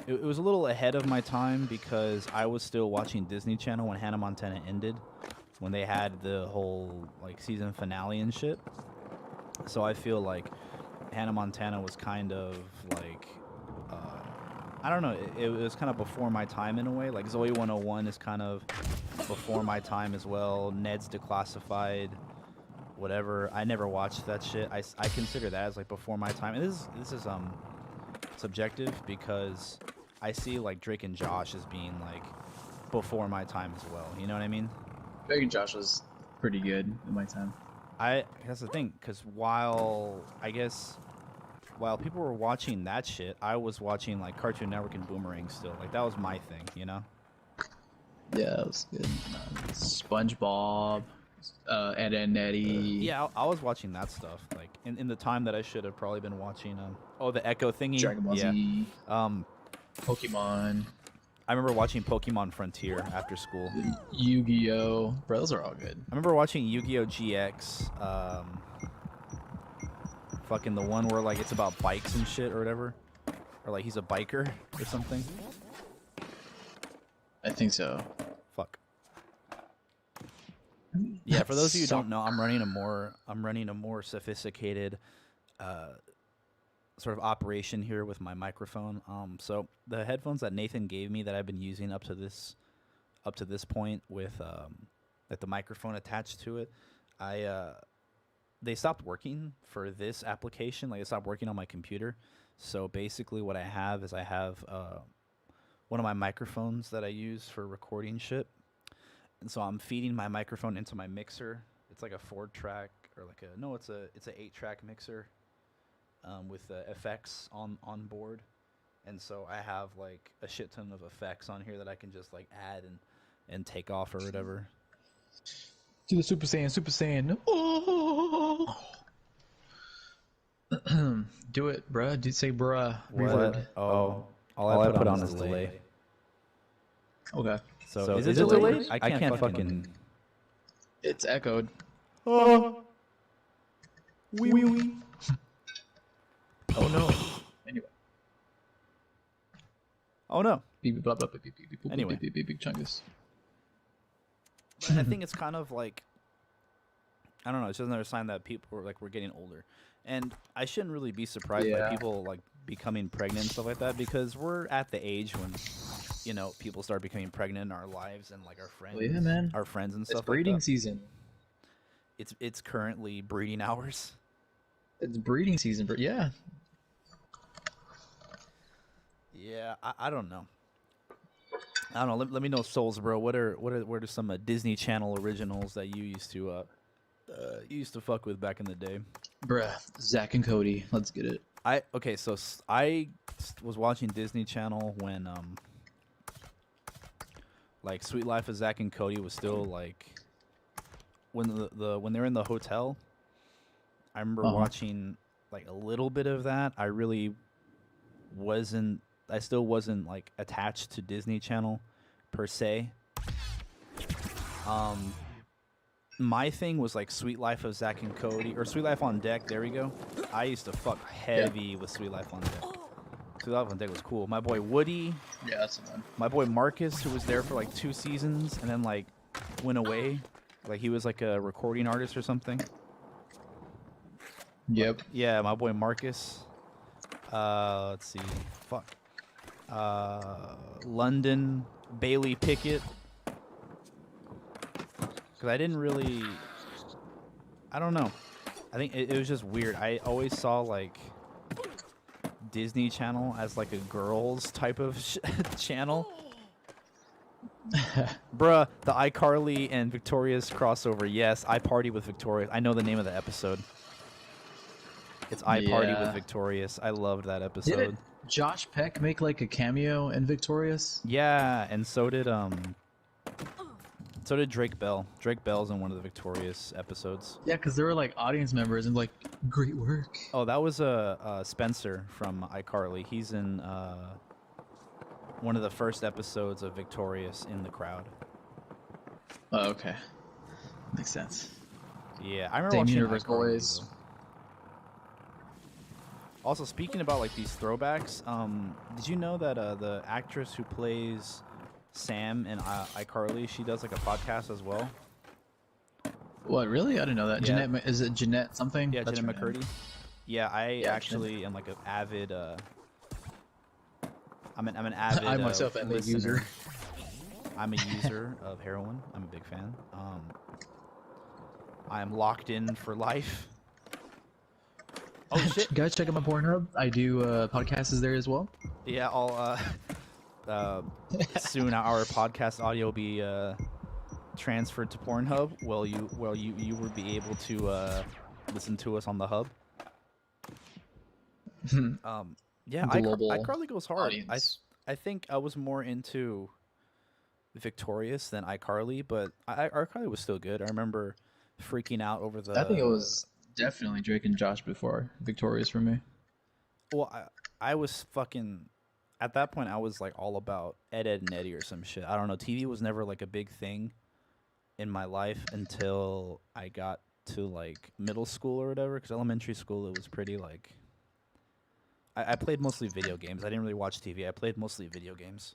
it was a little ahead of my time because I was still watching Disney Channel when Hannah Montana ended, when they had the whole like season finale and shit. So I feel like Hannah Montana was kind of like, I don't know, it was kind of before my time in a way. Like Zoe 101 is kind of before my time as well. Ned's Declassified, whatever. I never watched that shit. I consider that as like before my time. And this is subjective because I see like Drake and Josh as being like before my time as well. You know what I mean? Drake and Josh was pretty good in my time. That's the thing, because while people were watching that shit, I was watching like Cartoon Network and Boomerang still. Like that was my thing, you know? Yeah, it was good. SpongeBob, Ed and Eddie. Yeah, I was watching that stuff like in the time that I should have probably been watching the Echo thingy. Dragon Ball Z. Yeah. Pokemon. I remember watching Pokemon Frontier after school. Yu-Gi-Oh! Bro, those are all good. I remember watching Yu-Gi-Oh! GX. Fucking the one where like it's about bikes and shit or whatever, or like he's a biker or something. I think so. Fuck. Yeah, for those of you who don't know, I'm running a more sophisticated sort of operation here with my microphone. So the headphones that Nathan gave me that I've been using up to this point with like the microphone attached to it, they stopped working for this application. Like, it stopped working on my computer. So basically what I have is one of my microphones that I use for recording shit. And so I'm feeding my microphone into my mixer. It's like a 4-track or like it's a 8-track mixer with effects on board. And so I have like a shit ton of effects on here that I can just like add and take off or whatever. Do the Super Saiyan. Oh. Do it, bruh. Do say bruh. Reverb. Oh, all I put on is delay. Okay. So is it delayed? I can't fucking. It's echoed. Oh. Wee. Oh no. Anyway. Oh no. Beep, blah, blah, beep, beep, beep, beep, Anyway. beep, beep, beep, chungus. But I think it's kind of like, I don't know, it's just another sign that people we're getting older. And I shouldn't really be surprised by people like becoming pregnant and stuff like that, because we're at the age when, you know, people start becoming pregnant in our lives and like our friends, yeah, man. Our friends and It's stuff. breeding like that. season. It's currently breeding hours. It's breeding season, but yeah. Yeah, I don't know. I don't know. Let me know, Souls, bro. What are some Disney Channel originals that you used to fuck with back in the day? Bruh, Zach and Cody. Let's get it. I was watching Disney Channel when like Sweet Life of Zach and Cody was still like when when they were in the hotel. I remember watching like a little bit of that. I still wasn't like attached to Disney Channel per se. My thing was like Sweet Life of Zach and Cody, or Sweet Life on Deck. There we go. I used to fuck heavy with Sweet Life on Deck. Sweet Life on Deck was cool. My boy Woody. Yeah, that's the one. My boy Marcus, who was there for like 2 seasons and then like went away. Like he was like a recording artist or something. Yep. Yeah, my boy Marcus. Let's see. Fuck. London, Bailey Pickett. Because I didn't really. I don't know. I think it was just weird. I always saw like Disney Channel as like a girls type of channel. Bruh, the iCarly and Victorious crossover. Yes, I Party with Victorious. I know the name of the episode. It's I Party with Yeah. Victorious. I loved that episode. Didn't Josh Peck make like a cameo in Victorious? Yeah, and so did Drake Bell. Drake Bell's in one of the Victorious episodes. Yeah, because there were like audience members and like, great work. Oh, that was Spencer from iCarly. He's in one of the first episodes of Victorious in the crowd. Oh, okay. Makes sense. Yeah, I remember Same watching universe, iCarly, boys. though. Also, speaking about like these throwbacks, did you know that the actress who plays Sam in iCarly, she does like a podcast as well? What, really? I didn't know that. Yeah. Jeanette, is it Jeanette something? Yeah, That's Jenna her name. McCurdy. Yeah, I Yeah, actually am like an avid. I'm an avid. I myself am a listener. user. I'm a user of heroin. I'm a big fan. I am locked in for life. Oh shit! Guys, check out my Pornhub. I do podcasts there as well. Yeah, I'll soon our podcast audio will be transferred to Pornhub. You will be able to listen to us on the hub. Yeah, Global iCarly goes hard. audience. I think I was more into Victorious than iCarly, but iCarly was still good. I remember freaking out over the. I think it was definitely Drake and Josh before Victorious for me. Well, I was fucking. At that point, I was like all about Ed, and Eddie or some shit. I don't know. TV was never like a big thing in my life until I got to like middle school or whatever. Because elementary school, it was pretty like. I played mostly video games. I didn't really watch TV. I played mostly video games.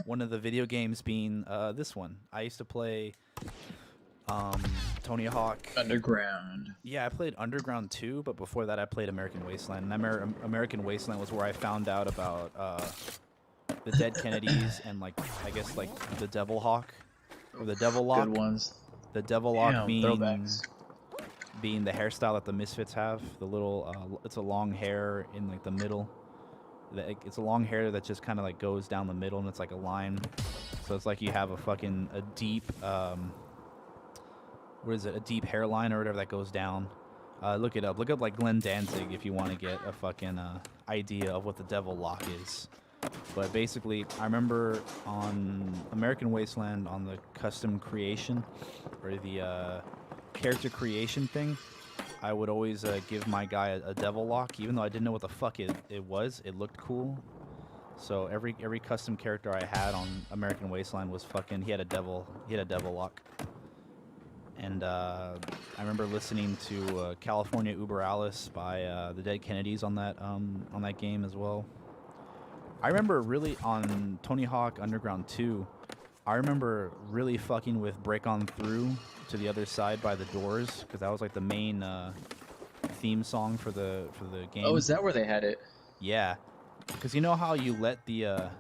One of the video games being this one. I used to play Tony Hawk. Underground. Yeah, I played Underground 2, but before that I played American Wasteland. And American Wasteland was where I found out about the Dead Kennedys and like I guess like the Devil Hawk or the Devil Lock. Good ones. The Devil Lock Damn, throwbacks. being the hairstyle that the Misfits have. The little it's a long hair in like the middle. It's a long hair that just kind of like goes down the middle and it's like a line. So it's like you have a deep what is it? A deep hairline or whatever that goes down. Look it up. Look up like Glenn Danzig if you want to get a fucking idea of what the Devil Lock is. But basically, I remember on American Wasteland on the custom creation or the character creation thing, I would always give my guy a Devil Lock, even though I didn't know what the fuck it was. It looked cool. So every custom character I had on American Wasteland was fucking. He had a Devil Lock. And I remember listening to California Uber Alice by the Dead Kennedys on that game as well. I remember really on Tony Hawk Underground 2, I remember really fucking with Break On Through to the Other Side by The Doors, because that was like the main theme song for the game. Oh, is that where they had it? Yeah, because you know how you let the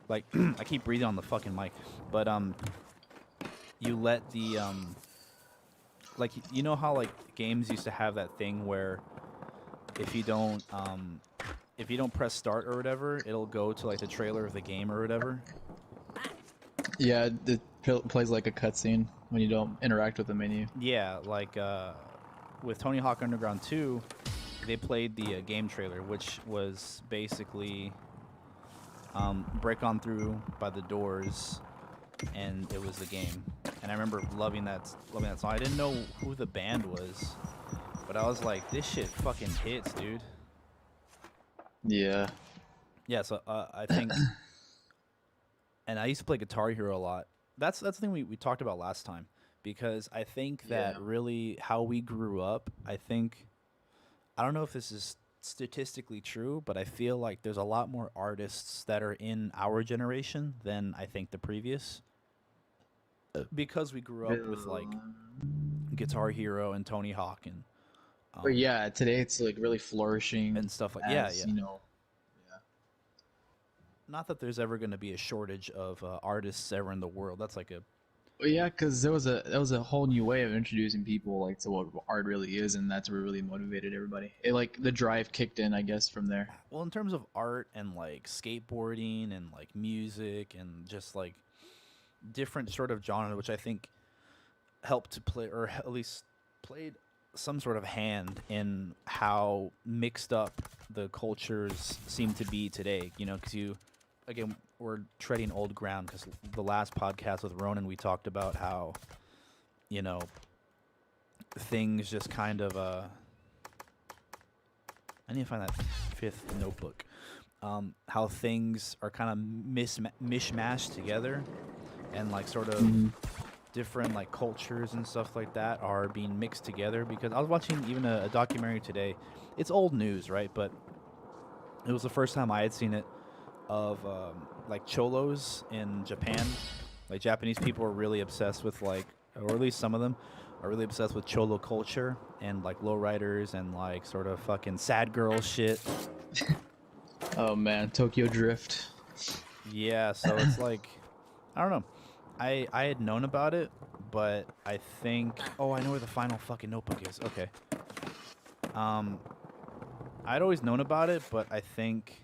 like I keep breathing on the fucking mic, but you let the like you know how like games used to have that thing where if you don't press start or whatever, it'll go to like the trailer of the game or whatever. Yeah, it plays like a cutscene when you don't interact with the menu. Yeah, like with Tony Hawk Underground 2, they played the game trailer, which was basically Break On Through by The Doors, and it was the game. And I remember loving that song. I didn't know who the band was, but I was like, this shit fucking hits, dude. Yeah. Yeah, so I think, and I used to play Guitar Hero a lot. That's the thing we talked about last time, because I think that really how we grew up, I don't know if this is statistically true, but I feel like there's a lot more artists that are in our generation than I think the previous. Because we grew up with like Guitar Hero and Tony Hawk and But yeah, today it's like really flourishing and stuff like as, yeah. you know. Not that there's ever going to be a shortage of artists ever in the world. That's like a Well, yeah, because there was a whole new way of introducing people like to what art really is, and that's what really motivated everybody. It like the drive kicked in, I guess, from there. well in terms of art and like skateboarding and like music and just like different sort of genre, which I think helped to play or at least played some sort of hand in how mixed up the cultures seem to be today. You know, because again, we're treading old ground because the last podcast with Ronan, we talked about how, you know, things just kind of, I need to find that fifth notebook. How things are kind of mishmashed together and like sort of different like cultures and stuff like that are being mixed together. Because I was watching even a documentary today. It's old news, right? But it was the first time I had seen it of like cholos in Japan. Like Japanese people are really obsessed with like, or at least some of them are really obsessed with cholo culture and like lowriders and like sort of fucking sad girl shit. Oh man, Tokyo Drift. Yeah, so it's like, I don't know. I had known about it, but I think, oh, I know where the final fucking notebook is. Okay. I'd always known about it, but I think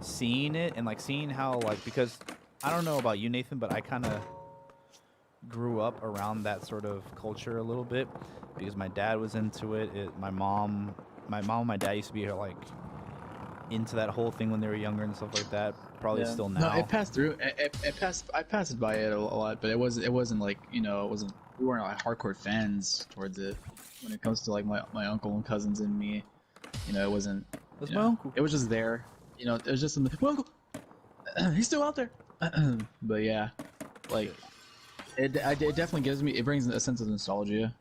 seeing it and like seeing how like, because I don't know about you, Nathan, but I kind of grew up around that sort of culture a little bit because my dad was into it. My mom and my dad used to be like into that whole thing when they were younger and stuff like that. Probably still now. No, it passed through. It passed. I passed by it a lot, but it wasn't like, you know, it wasn't. We weren't like hardcore fans towards it. When it comes to like my uncle and cousins and me, you know, it wasn't. That's you my know, uncle. It was just there. You know, it was just in the. My uncle. He's still out there. But yeah, like it definitely gives me. It brings a sense of nostalgia.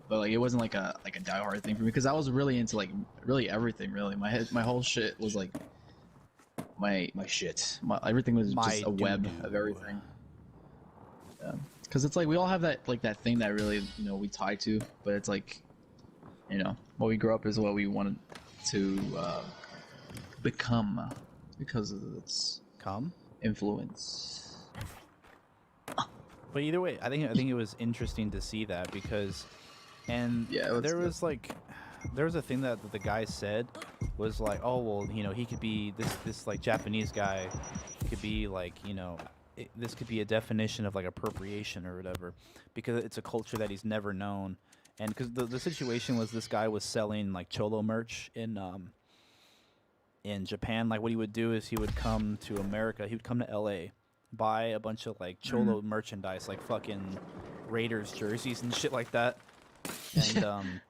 But like it wasn't like a diehard thing for me because I was really into like really everything. Really, my whole shit was like my shit. Everything was just a web of everything. Because it's like we all have that like that thing that really, you know, we tie to, but it's like, you know, what we grow up is what we wanted to become because of its influence. But either way, I think it was interesting to see that because, and yeah, there was a thing that the guy said was like, oh well, you know, he could be this like Japanese guy could be like, you know, this could be a definition of like appropriation or whatever because it's a culture that he's never known. And because the situation was this guy was selling like cholo merch in Japan. Like what he would do is he would come to America, he would come to LA, buy a bunch of like cholo merchandise, like fucking Raiders jerseys and shit like that, and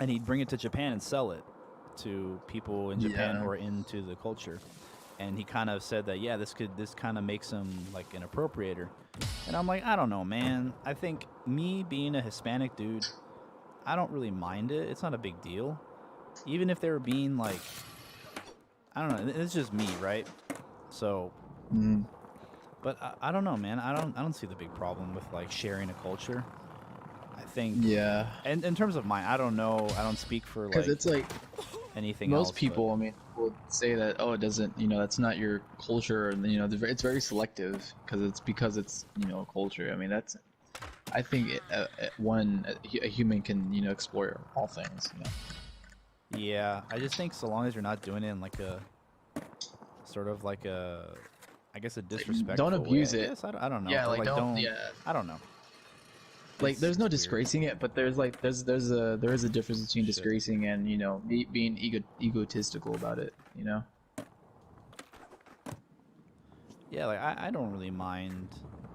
and he'd bring it to Japan and sell it to people in Japan who are into the culture. And he kind of said that, yeah, this kind of makes him like an appropriator. And I'm like, I don't know, man. I think me being a Hispanic dude, I don't really mind it. It's not a big deal. Even if they were being like, I don't know. It's just me, right? So, but I don't know, man. I don't see the big problem with like sharing a culture. I think, and in terms of mine, I don't know. I don't speak for like, because it's like anything most else, people, I mean, will say that, oh, it doesn't, you know, that's not your culture, and you know, it's very selective because it's you know, a culture. I mean, that's, I think a human can, you know, explore all things. You know? Yeah, I just think so long as you're not doing it in like a sort of like a, I guess a disrespectful don't abuse way. it. I don't know. Yeah, like don't. Yeah. I don't know. Like there's no disgracing it, but there is a difference between disgracing and, you know, being egotistical about it, you know. Yeah, like I don't really mind.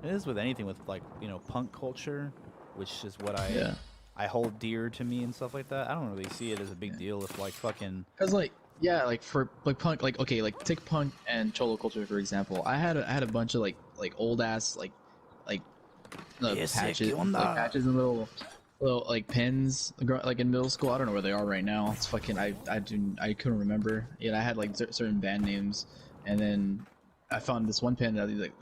It is with anything with like, you know, punk culture, which is what I hold dear to me and stuff like that. I don't really see it as a big deal if like fucking. Cause like like for like punk, like okay, like take punk and cholo culture for example. I had a bunch of like old ass like patches and little like pins like in middle school. I don't know where they are right now. It's fucking I couldn't remember. Yeah, I had like certain band names, and then I found this one pin that like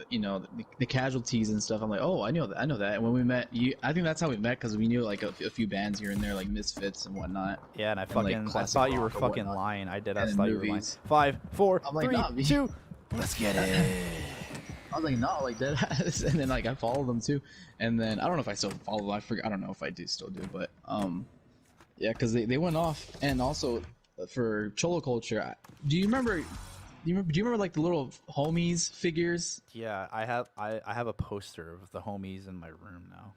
the casualties and stuff. I'm like, oh, I know that. And when we met, I think that's how we met because we knew like a few bands here and there, like Misfits and whatnot. Yeah, and I like, thought you were rock or fucking whatnot. lying. I did. I And in thought you were lying. movies. 5, 4, I'm like, 3, nah, 2. Let's get it. I was like, no, like that. And then like I followed them too. And then I don't know if I still follow them. I forget. I don't know if I do still do, but yeah, because they went off. And also for Cholo culture, do you remember? Do you remember like the little homies figures? Yeah, I have a poster of the homies in my room now.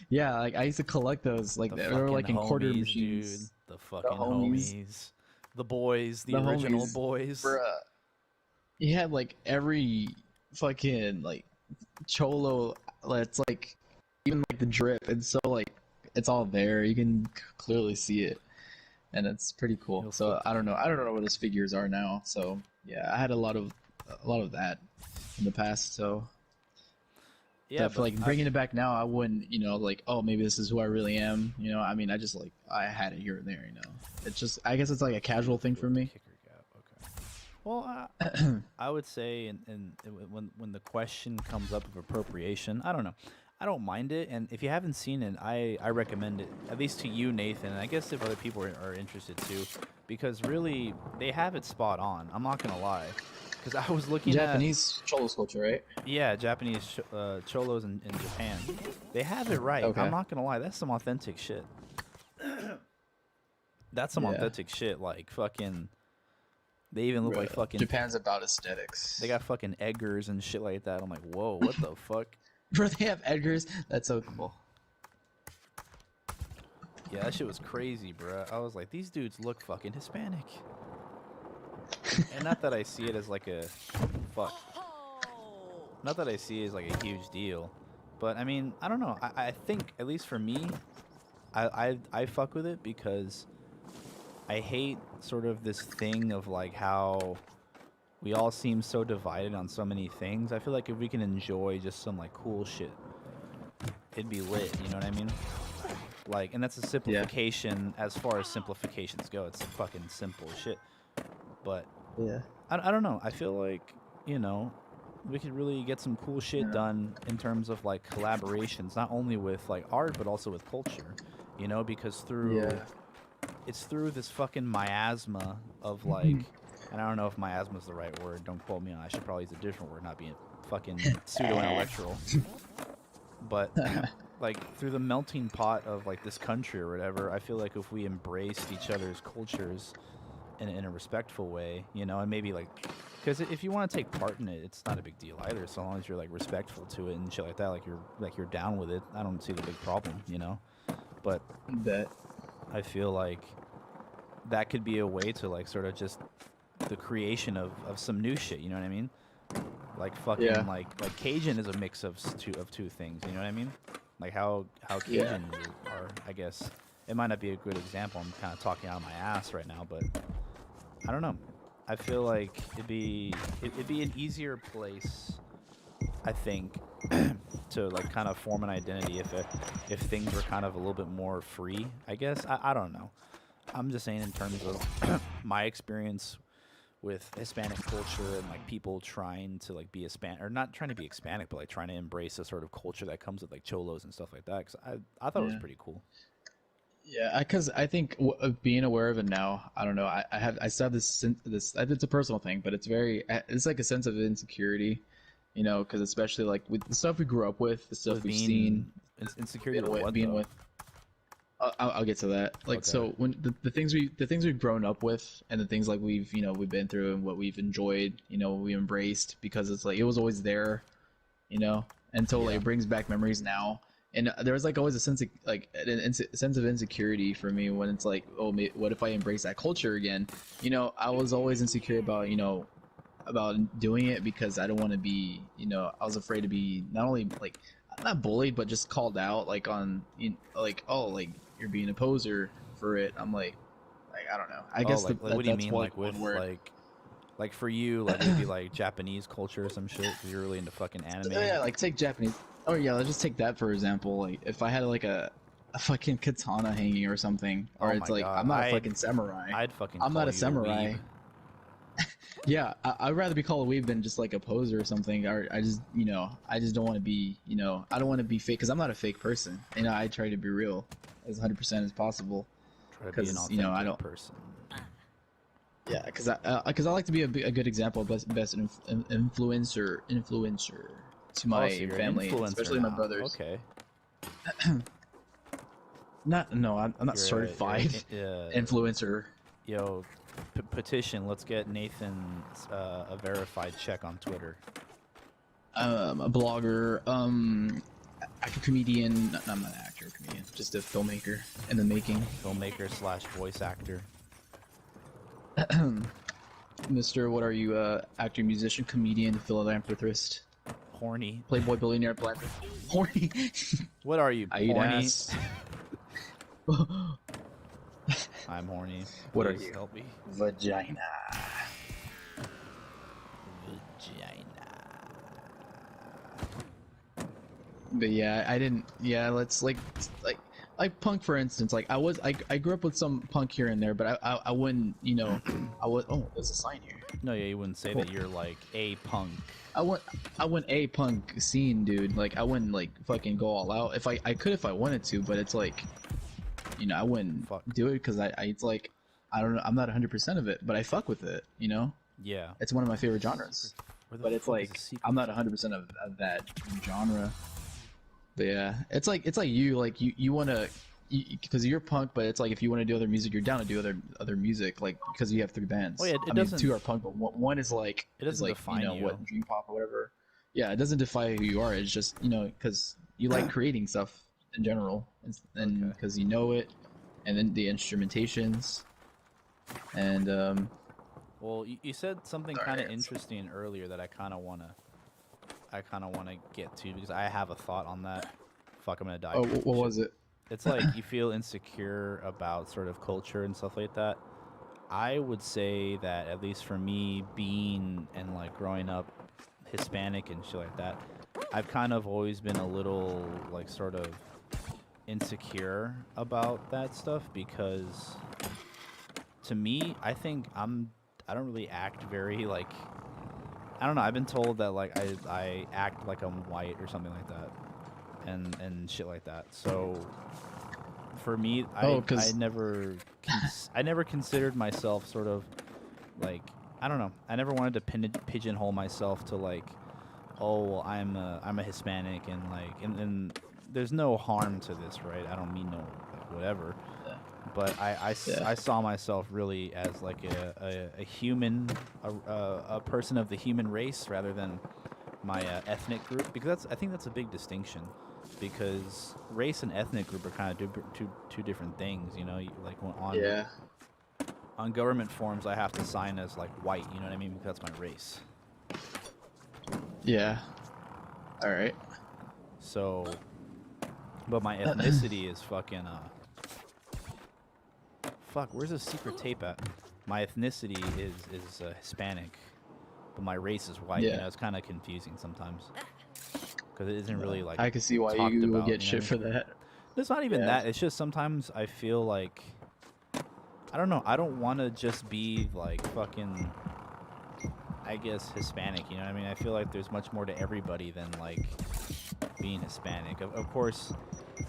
Yeah, like I used to collect those. Like they were like in quarter homies, machines. Dude. The fucking homies. homies. The boys, the The original homies, boys. Bruh. You had like every fucking like Cholo. It's like even like the drip. It's so like it's all there. You can clearly see it. And it's pretty cool. So I don't know what his figures are now. So yeah, I had a lot of that in the past. So Yeah, I feel like bringing it back now, I wouldn't, like, oh, maybe this is who I really am. I mean, I just like I had it here and there. It's just, I guess it's like a casual thing for me. Kicker gap. Okay. Well, I would say, and when the question comes up of appropriation, I don't know. I don't mind it, and if you haven't seen it, I recommend it, at least to you, Nathan, and I guess if other people are interested too, because really, they have it spot on. I'm not going to lie. Because I was looking Japanese Cholo culture, right? Yeah, Japanese Cholos in Japan. They have it right. Okay. I'm not going to lie. That's some authentic shit. That's some authentic shit. Like, fucking... They even look like fucking... Japan's about aesthetics. They got fucking Edgars and shit like that. I'm like, whoa, what the fuck? Bro, they have Edgars. That's so cool. Yeah, that shit was crazy, bro. I was like, these dudes look fucking Hispanic. And not that I see it as like a... Fuck. Not that I see it as like a huge deal. But, I mean, I don't know. I think, at least for me, I fuck with it because I hate sort of this thing of like how... We all seem so divided on so many things. I feel like if we can enjoy just some like cool shit, it'd be lit. You know what I mean? Like, and that's a simplification as far as simplifications go. It's fucking simple shit. But yeah, I don't know. I feel like we could really get some cool shit done in terms of like collaborations, not only with like art but also with culture. Because through it's through this fucking miasma of like. And I don't know if miasma is the right word. Don't quote me on it. I should probably use a different word, not being fucking pseudo-intellectual. But, like, through the melting pot of, like, this country or whatever, I feel like if we embraced each other's cultures in a respectful way, and maybe, like... Because if you want to take part in it, it's not a big deal either, so long as you're, like, respectful to it and shit like that, like you're down with it. I don't see the big problem, But I feel like that could be a way to, like, sort of just... the creation of some new shit, you know what I mean? Like fucking like Cajun is a mix of two things, you know what I mean? Like how Cajun are, I guess. It might not be a good example. I'm kind of talking out of my ass right now, but I don't know. I feel like it'd be an easier place, I think, to like kind of form an identity if things were kind of a little bit more free, I guess. I don't know. I'm just saying in terms of my experience with Hispanic culture and like people trying to like be Hispanic, or not trying to be Hispanic, but like trying to embrace the sort of culture that comes with like cholos and stuff like that. Cause I thought it was pretty cool. Yeah, because I think being aware of it now, I don't know. I still have this. It's a personal thing, but it's like a sense of insecurity, because especially like with the stuff we grew up with, the stuff we've seen, insecurity with being with. I'll get to that. Like, okay. So when the things we've grown up with, and the things like we've been through and what we've enjoyed, what we embraced, because it's like it was always there, until like, it brings back memories now. And there was like always a sense of like a sense of insecurity for me when it's like, oh, what if I embrace that culture again? I was always insecure about about doing it because I don't want to be, I was afraid to be not only like not bullied but just called out like on like, oh, like you're being a poser for it. I'm like I don't know. I guess like, what do you mean like with like for you like it'd be like Japanese culture or some shit because you're really into fucking anime. Yeah, like take Japanese. Oh yeah, let's just take that for example. Like if I had like a fucking katana hanging or something, or it's like God. I'm not a fucking samurai. I'd fucking. I'm not a samurai. Yeah, I'd rather be called a weeb than just like a poser or something. Or I just, I just don't want to be, I don't want to be fake because I'm not a fake person. I try to be real as 100% as possible. Try to be an Because I authentic don't. person. Yeah, because I like to be a good example, best influencer to Oh, so my you're an family, influencer especially my now. brothers. Okay. No, I'm not You're certified influencer. yo, petition. Let's get Nathan a verified check on Twitter. A blogger, actor, comedian. No, I'm not an actor, or comedian, just a filmmaker in the making. Filmmaker slash voice actor. Mr. What are you? Actor, musician, comedian, philanthropist, Horny. playboy, billionaire, philanthropist, horny. What are you, I eat horny? ass. I'm horny. What are Please you? help me. Vagina. Vagina. But yeah, I didn't. Yeah, let's like punk for instance. Like I grew up with some punk here and there, but I wouldn't. I would. Oh, there's a sign here. No, yeah, you wouldn't say that you're like a punk. I wouldn't a punk scene, dude. Like I wouldn't like fucking go all out. If I could if I wanted to, but it's like, I wouldn't do it because it's like, I don't know. I'm not 100% of it, but I fuck with it. Yeah. It's one of my favorite genres. But it's like I'm not 100% of that genre. But yeah, it's like you want to, because you're punk, but it's like if you want to do other music, you're down to do other music, like because you have 3 bands. Oh yeah, I mean, 2 are punk, but one is like it doesn't define you. What, dream pop or whatever. Yeah, it doesn't define who you are. It's just because you like creating stuff in general, and because you know it, and then the instrumentations, and Well, you said something kind of interesting earlier that I kind of wanna get to because I have a thought on that. Fuck, I'm gonna die. Oh, what was it? It's like you feel insecure about sort of culture and stuff like that. I would say that at least for me, being and like growing up Hispanic and shit like that, I've kind of always been a little like sort of insecure about that stuff because to me, I think I don't really act very like, I don't know. I've been told that like I act like I'm white or something like that, and shit like that. So for me, I never considered myself sort of like, I don't know. I never wanted to pigeonhole myself to like, oh, well, I'm a Hispanic and like and there's no harm to this, right? I don't mean no like, whatever. But I saw myself really as like a human, a person of the human race rather than my ethnic group, because I think that's a big distinction, because race and ethnic group are kind of two different things, like on government forms I have to sign as like white, you know what I mean, because that's my race. Yeah. All right. So, but my ethnicity is fucking fuck, where's the secret tape at? My ethnicity is Hispanic, but my race is white. Yeah. It's kind of confusing sometimes because it isn't really like. I can see why you will get shit for that. It's not even that. It's just sometimes I feel like, I don't know. I don't want to just be like fucking, I guess, Hispanic. You know what I mean? I feel like there's much more to everybody than like being Hispanic. Of course,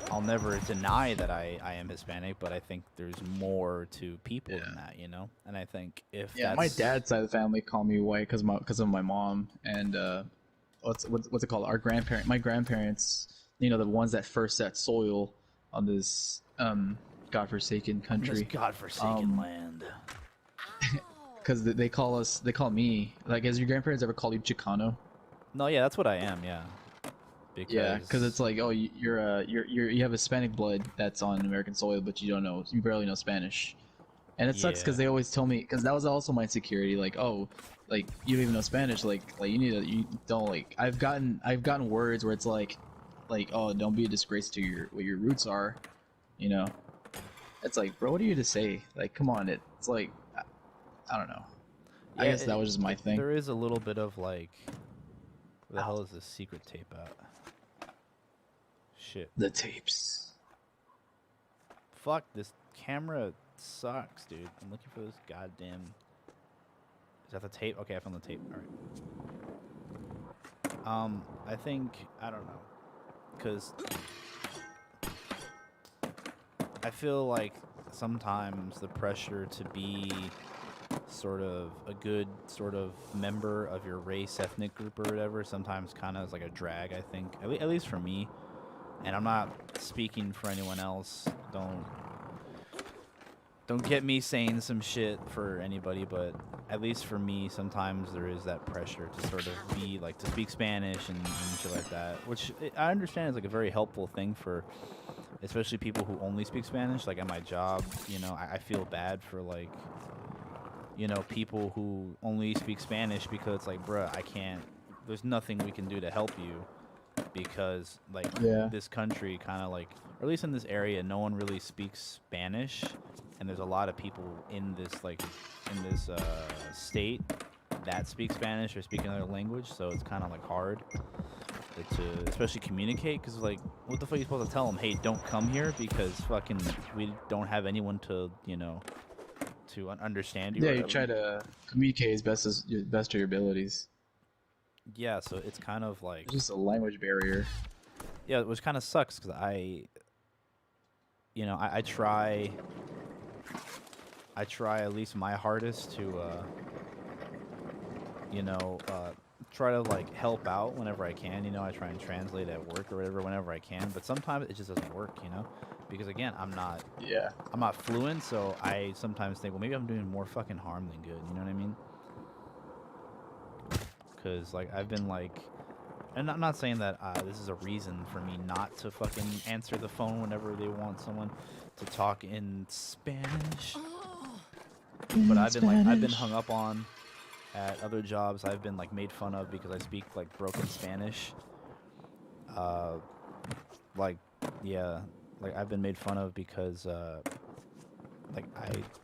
I'll never deny that I am Hispanic, but I think there's more to people than that, And I think if my dad's side of the family call me white because of my mom, and what's it called? My grandparents, the ones that first set soil on this godforsaken country, this godforsaken land. Because they call me, like, has your grandparents ever called you Chicano? No, yeah, that's what I am, yeah. Because it's like, oh, you have Hispanic blood that's on American soil, but you barely know Spanish, and it sucks because they always tell me, because that was also my insecurity, like, oh, like you don't even know Spanish, like you don't like. I've gotten words where it's like, oh, don't be a disgrace to what your roots are, It's like, bro, what are you to say? Like, come on, it's like, I don't know. I guess that was just my thing. There is a little bit of like, where the hell is this secret tape at? Shit. The tapes. Fuck, this camera sucks, dude. I'm looking for this goddamn... that the tape? Okay, I found the tape. All right. I think I don't know, cause I feel like sometimes the pressure to be sort of a good sort of member of your race, ethnic group, or whatever, sometimes kind of is like a drag. I think, at least for me, and I'm not speaking for anyone else. Don't get me saying some shit for anybody, but at least for me, sometimes there is that pressure to sort of be like to speak Spanish and shit like that, which I understand is like a very helpful thing for, especially people who only speak Spanish. Like at my job, you know, I feel bad for like, you know, people who only speak Spanish because it's like, bruh, I can't. There's nothing we can do to help you because like Yeah. this country kind of like, or at least in this area, no one really speaks Spanish, and there's a lot of people in this like in this state that speak Spanish or speak another language, so it's kind of like hard to especially communicate because like what the fuck are you supposed to tell them? Hey, don't come here because fucking we don't have anyone to, you know, to understand you. Yeah, or you whatever. try to communicate as best of your abilities. Yeah, so it's kind of like, It's just a language barrier. yeah, which kind of sucks because you know, I try at least my hardest to, you know, try to like help out whenever I can. You know, I try and translate at work or whatever whenever I can, but sometimes it just doesn't work. You know, because again, I'm not fluent, so I sometimes think, well, maybe I'm doing more fucking harm than good. You know what I mean? Because like I've been like, and I'm not saying that this is a reason for me not to fucking answer the phone whenever they want someone to talk in Spanish. But I've been hung up on at other jobs. I've been like made fun of because I speak like broken Spanish. Like yeah, like I've been made fun of because like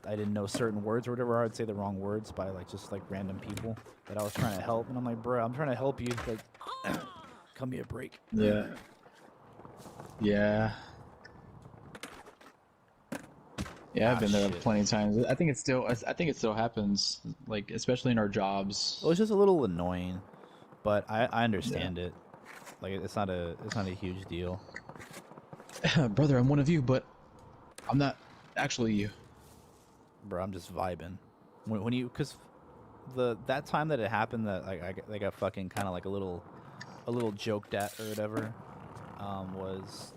I didn't know certain words or whatever. I'd say the wrong words by like just like random people that I was trying to help, and I'm like, bro, I'm trying to help you. Like, cut me a break. Yeah. Yeah. Yeah, I've been there Shit. plenty of times. I think it still happens, like especially in our jobs. Well, it's just a little annoying, but I understand it. Like it's not a huge deal. Brother, I'm one of you, but I'm not actually you. Bro, I'm just vibing. When you, cause that time that it happened, that like I got fucking kind of like a little joked at or whatever, was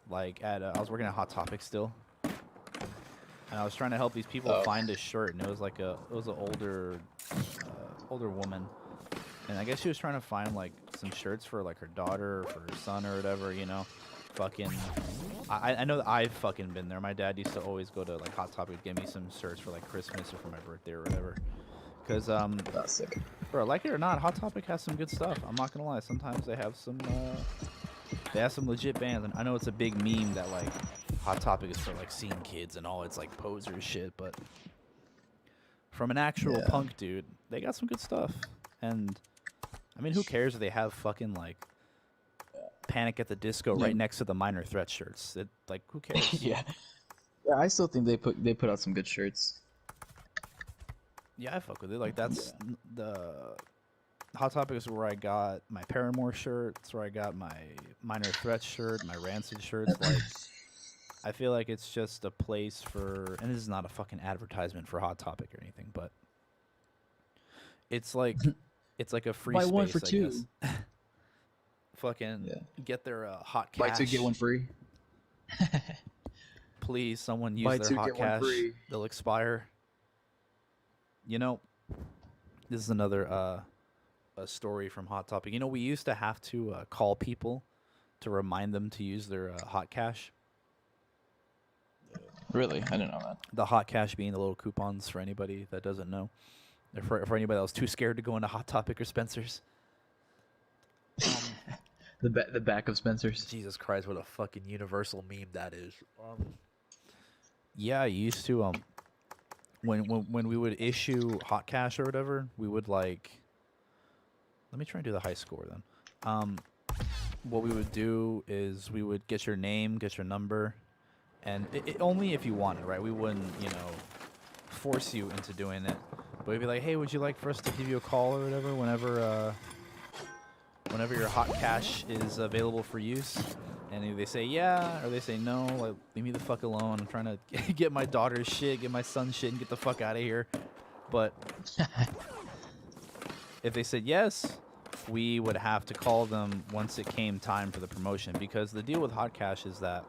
like at I was working at Hot Topic still, and I was trying to help these people find a shirt, and it was like an older woman, and I guess she was trying to find like some shirts for like her daughter or for her son or whatever, you know. Fucking, I know that I've fucking been there. My dad used to always go to like Hot Topic to get me some shirts for like Christmas or for my birthday or whatever. Cause That's sick. bro, like it or not, Hot Topic has some good stuff. I'm not gonna lie. Sometimes they have some legit bands, and I know it's a big meme that like Hot Topic is for like scene kids and all its like poser shit, but from an actual punk dude, they got some good stuff. And I mean, who cares if they have fucking like Panic at the Disco right next to the Minor Threat shirts? It, like, who cares? Yeah, I still think they put out some good shirts. Yeah, I fuck with it. Like that's the Hot Topic is where I got my Paramore shirt. It's where I got my Minor Threat shirt, my Rancid shirts. Like, I feel like it's just a place for, and this is not a fucking advertisement for Hot Topic or anything, but it's like a free Buy space. one for I two. guess. Fucking get their hot cash. Buy two get one free. Please, someone use Buy their two, hot get one cash. free. They'll expire. You know, this is another a story from Hot Topic. You know, we used to have to call people to remind them to use their hot cash. Really? I didn't know that. The hot cash being the little coupons for anybody that doesn't know. Or for anybody that was too scared to go into Hot Topic or Spencer's. The back of Spencer's. Jesus Christ, what a fucking universal meme that is. Yeah, I used to when we would issue hot cash or whatever, we would like, let me try and do the high score then. What we would do is we would get your name, get your number, and it only if you wanted, right? We wouldn't, you know, force you into doing it. But we'd be like, hey, would you like for us to give you a call or whatever whenever your hot cash is available for use? And either they say yeah or they say no. Like, leave me the fuck alone. I'm trying to get my daughter's shit, get my son's shit, and get the fuck out of here. But if they said yes, we would have to call them once it came time for the promotion, because the deal with hot cash is that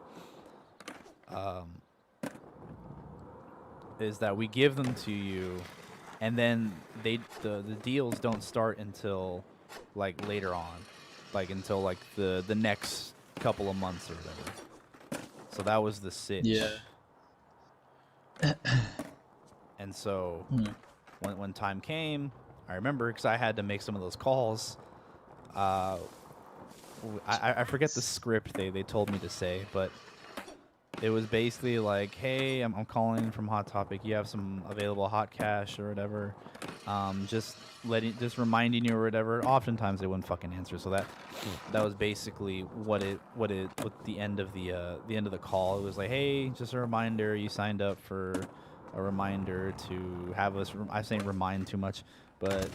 we give them to you, and then the deals don't start until like later on, like until like the next couple of months or whatever. So that was the sitch. Yeah. And so when time came, I remember, because I had to make some of those calls. I forget the script they told me to say, but it was basically like, hey, I'm calling from Hot Topic. You have some available hot cash or whatever. Just reminding you or whatever. Oftentimes they wouldn't fucking answer. So that was basically what the end of the call. It was like, hey, just a reminder. You signed up for a reminder to have us. I'm saying remind too much, but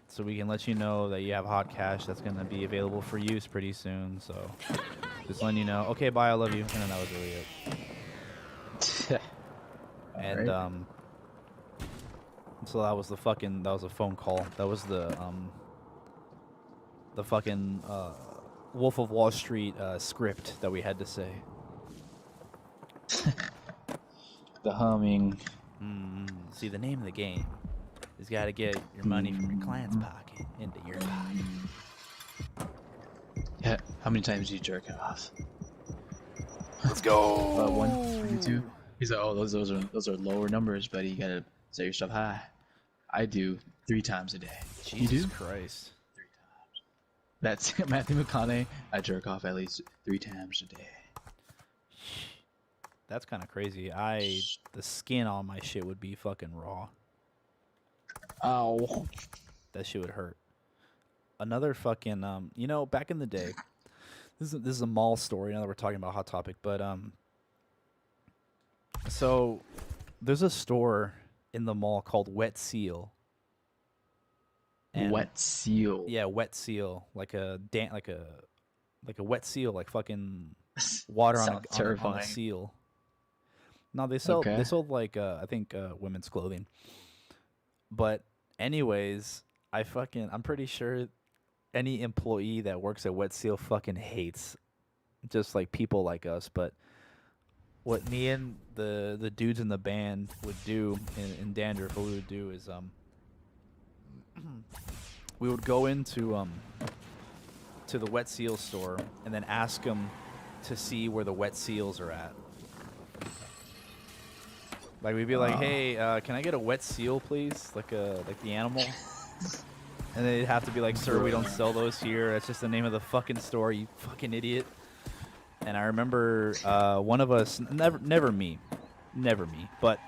so we can let you know that you have hot cash that's gonna be available for use pretty soon. So just letting you know. Okay, bye. I love you. And then that was really it. And right. So that was a phone call. That was the fucking Wolf of Wall Street script that we had to say. The humming. See, the name of the game is got to get your money from your client's pocket into your pocket. Yeah. How many times do you jerk off? Let's go. 1, 2. He's like, oh, those are lower numbers, buddy. You gotta set your stuff high. I do 3 times a day. Jesus you do? Christ. 3 times. That's Matthew McConaughey. I jerk off at least 3 times a day. That's kind of crazy. The skin on my shit would be fucking raw. Ow. That shit would hurt. Another fucking back in the day. This is a mall story. Now that we're talking about Hot Topic, but so there's a store in the mall called Wet Seal. And Wet Seal. Yeah, Wet Seal, like a wet seal, like fucking water on a seal. No, they sold like I think women's clothing. But anyways, I'm pretty sure any employee that works at Wet Seal fucking hates just like people like us. But what me and the dudes in the band would do in Dandruff, what we would do is we would go into to the Wet Seal store and then ask them to see where the wet seals are at. Like we'd be like, hey, can I get a wet seal, please? Like the animal. And they'd have to be like, sir, we don't sell those here. That's just the name of the fucking store, you fucking idiot. And I remember one of us, never me, but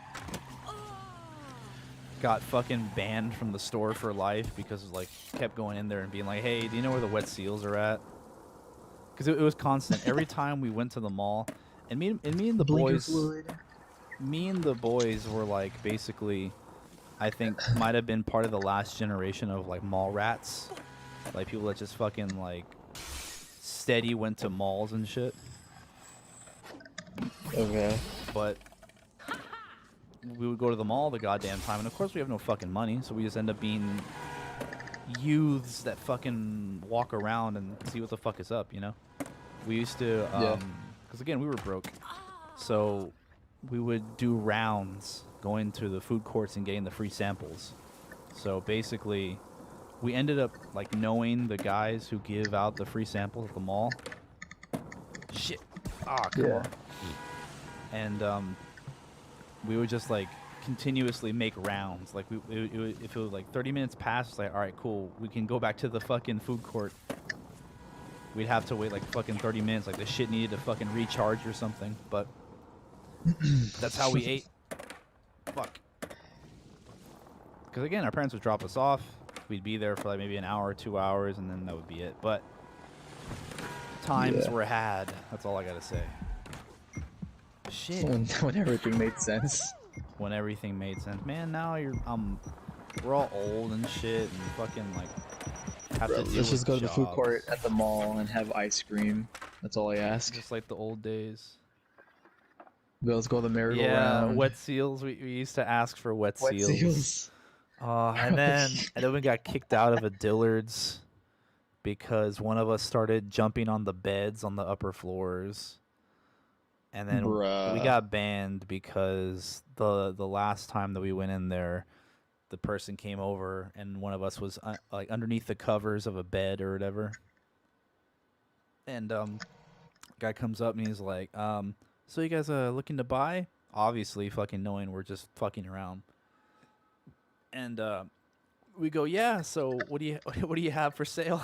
got fucking banned from the store for life because like kept going in there and being like, hey, do you know where the wet seals are at? Because it was constant. Every time we went to the mall, and me and the boys were like basically, I think might have been part of the last generation of like mall rats, like people that just fucking like steady went to malls and shit. Okay. But we would go to the mall all the goddamn time, and of course we have no fucking money, so we just end up being youths that fucking walk around and see what the fuck is up, you know? We used to, because again, we were broke, so we would do rounds going to the food courts and getting the free samples. So basically, we ended up like knowing the guys who give out the free samples at the mall. Shit. Come on. And we would just like continuously make rounds. Like if it was like 30 minutes past, it's like, all right, cool, we can go back to the fucking food court. We'd have to wait like fucking 30 minutes, like the shit needed to fucking recharge or something. But that's how we ate. Fuck. Because again, our parents would drop us off. We'd be there for like maybe an hour or 2 hours, and then that would be it. But times were had. That's all I gotta say. Shit. When everything made sense. When everything made sense, man. Now We're all old and shit, and fucking like have Bro, to deal let's just with go to the food jobs. court at the mall and have ice cream. That's all I ask. Just like the old days. Let's go to the Yeah, merry-go-round. wet seals. We used to ask for wet Wet seals. seals. And then we got kicked out of a Dillard's because one of us started jumping on the beds on the upper floors. And then we Bruh. got banned because the last time that we went in there, the person came over and one of us was like underneath the covers of a bed or whatever. And guy comes up and he's like, so you guys looking to buy? Obviously fucking knowing we're just fucking around. And we go, yeah, so what do you have for sale?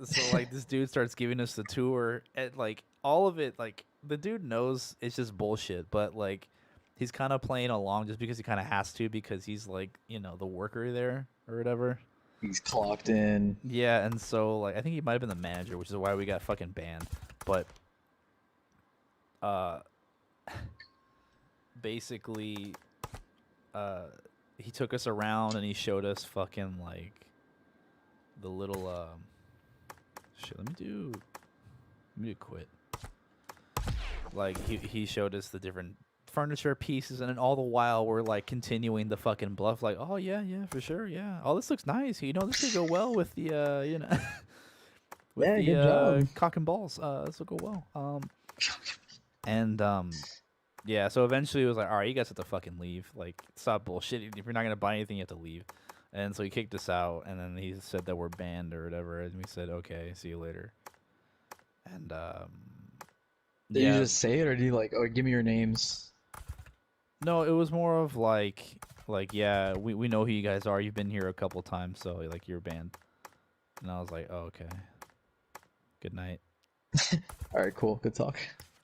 So like this dude starts giving us the tour, and like all of it, like the dude knows it's just bullshit, but like he's kind of playing along just because he kind of has to, because he's like, you know, the worker there or whatever. He's clocked in. Yeah, and so like I think he might have been the manager, which is why we got fucking banned. But basically he took us around and he showed us fucking like the little shit. Let me do quit. Like he showed us the different furniture pieces, and then all the while we're like continuing the fucking bluff, like, oh yeah, for sure, yeah. Oh, this looks nice. You know, this could go well with the you know, with Yeah, the good job. cock and balls. This will go well. And yeah. So eventually it was like, all right, you guys have to fucking leave. Like, stop bullshitting. If you're not gonna buy anything, you have to leave. And so he kicked us out, and then he said that we're banned or whatever, and we said, okay, see you later. And Did yeah. you just say it, or did you like, oh, give me your names? No, it was more of like yeah, we know who you guys are. You've been here a couple times, so like you're banned. And I was like, oh, okay. Good night. All right, cool. Good talk.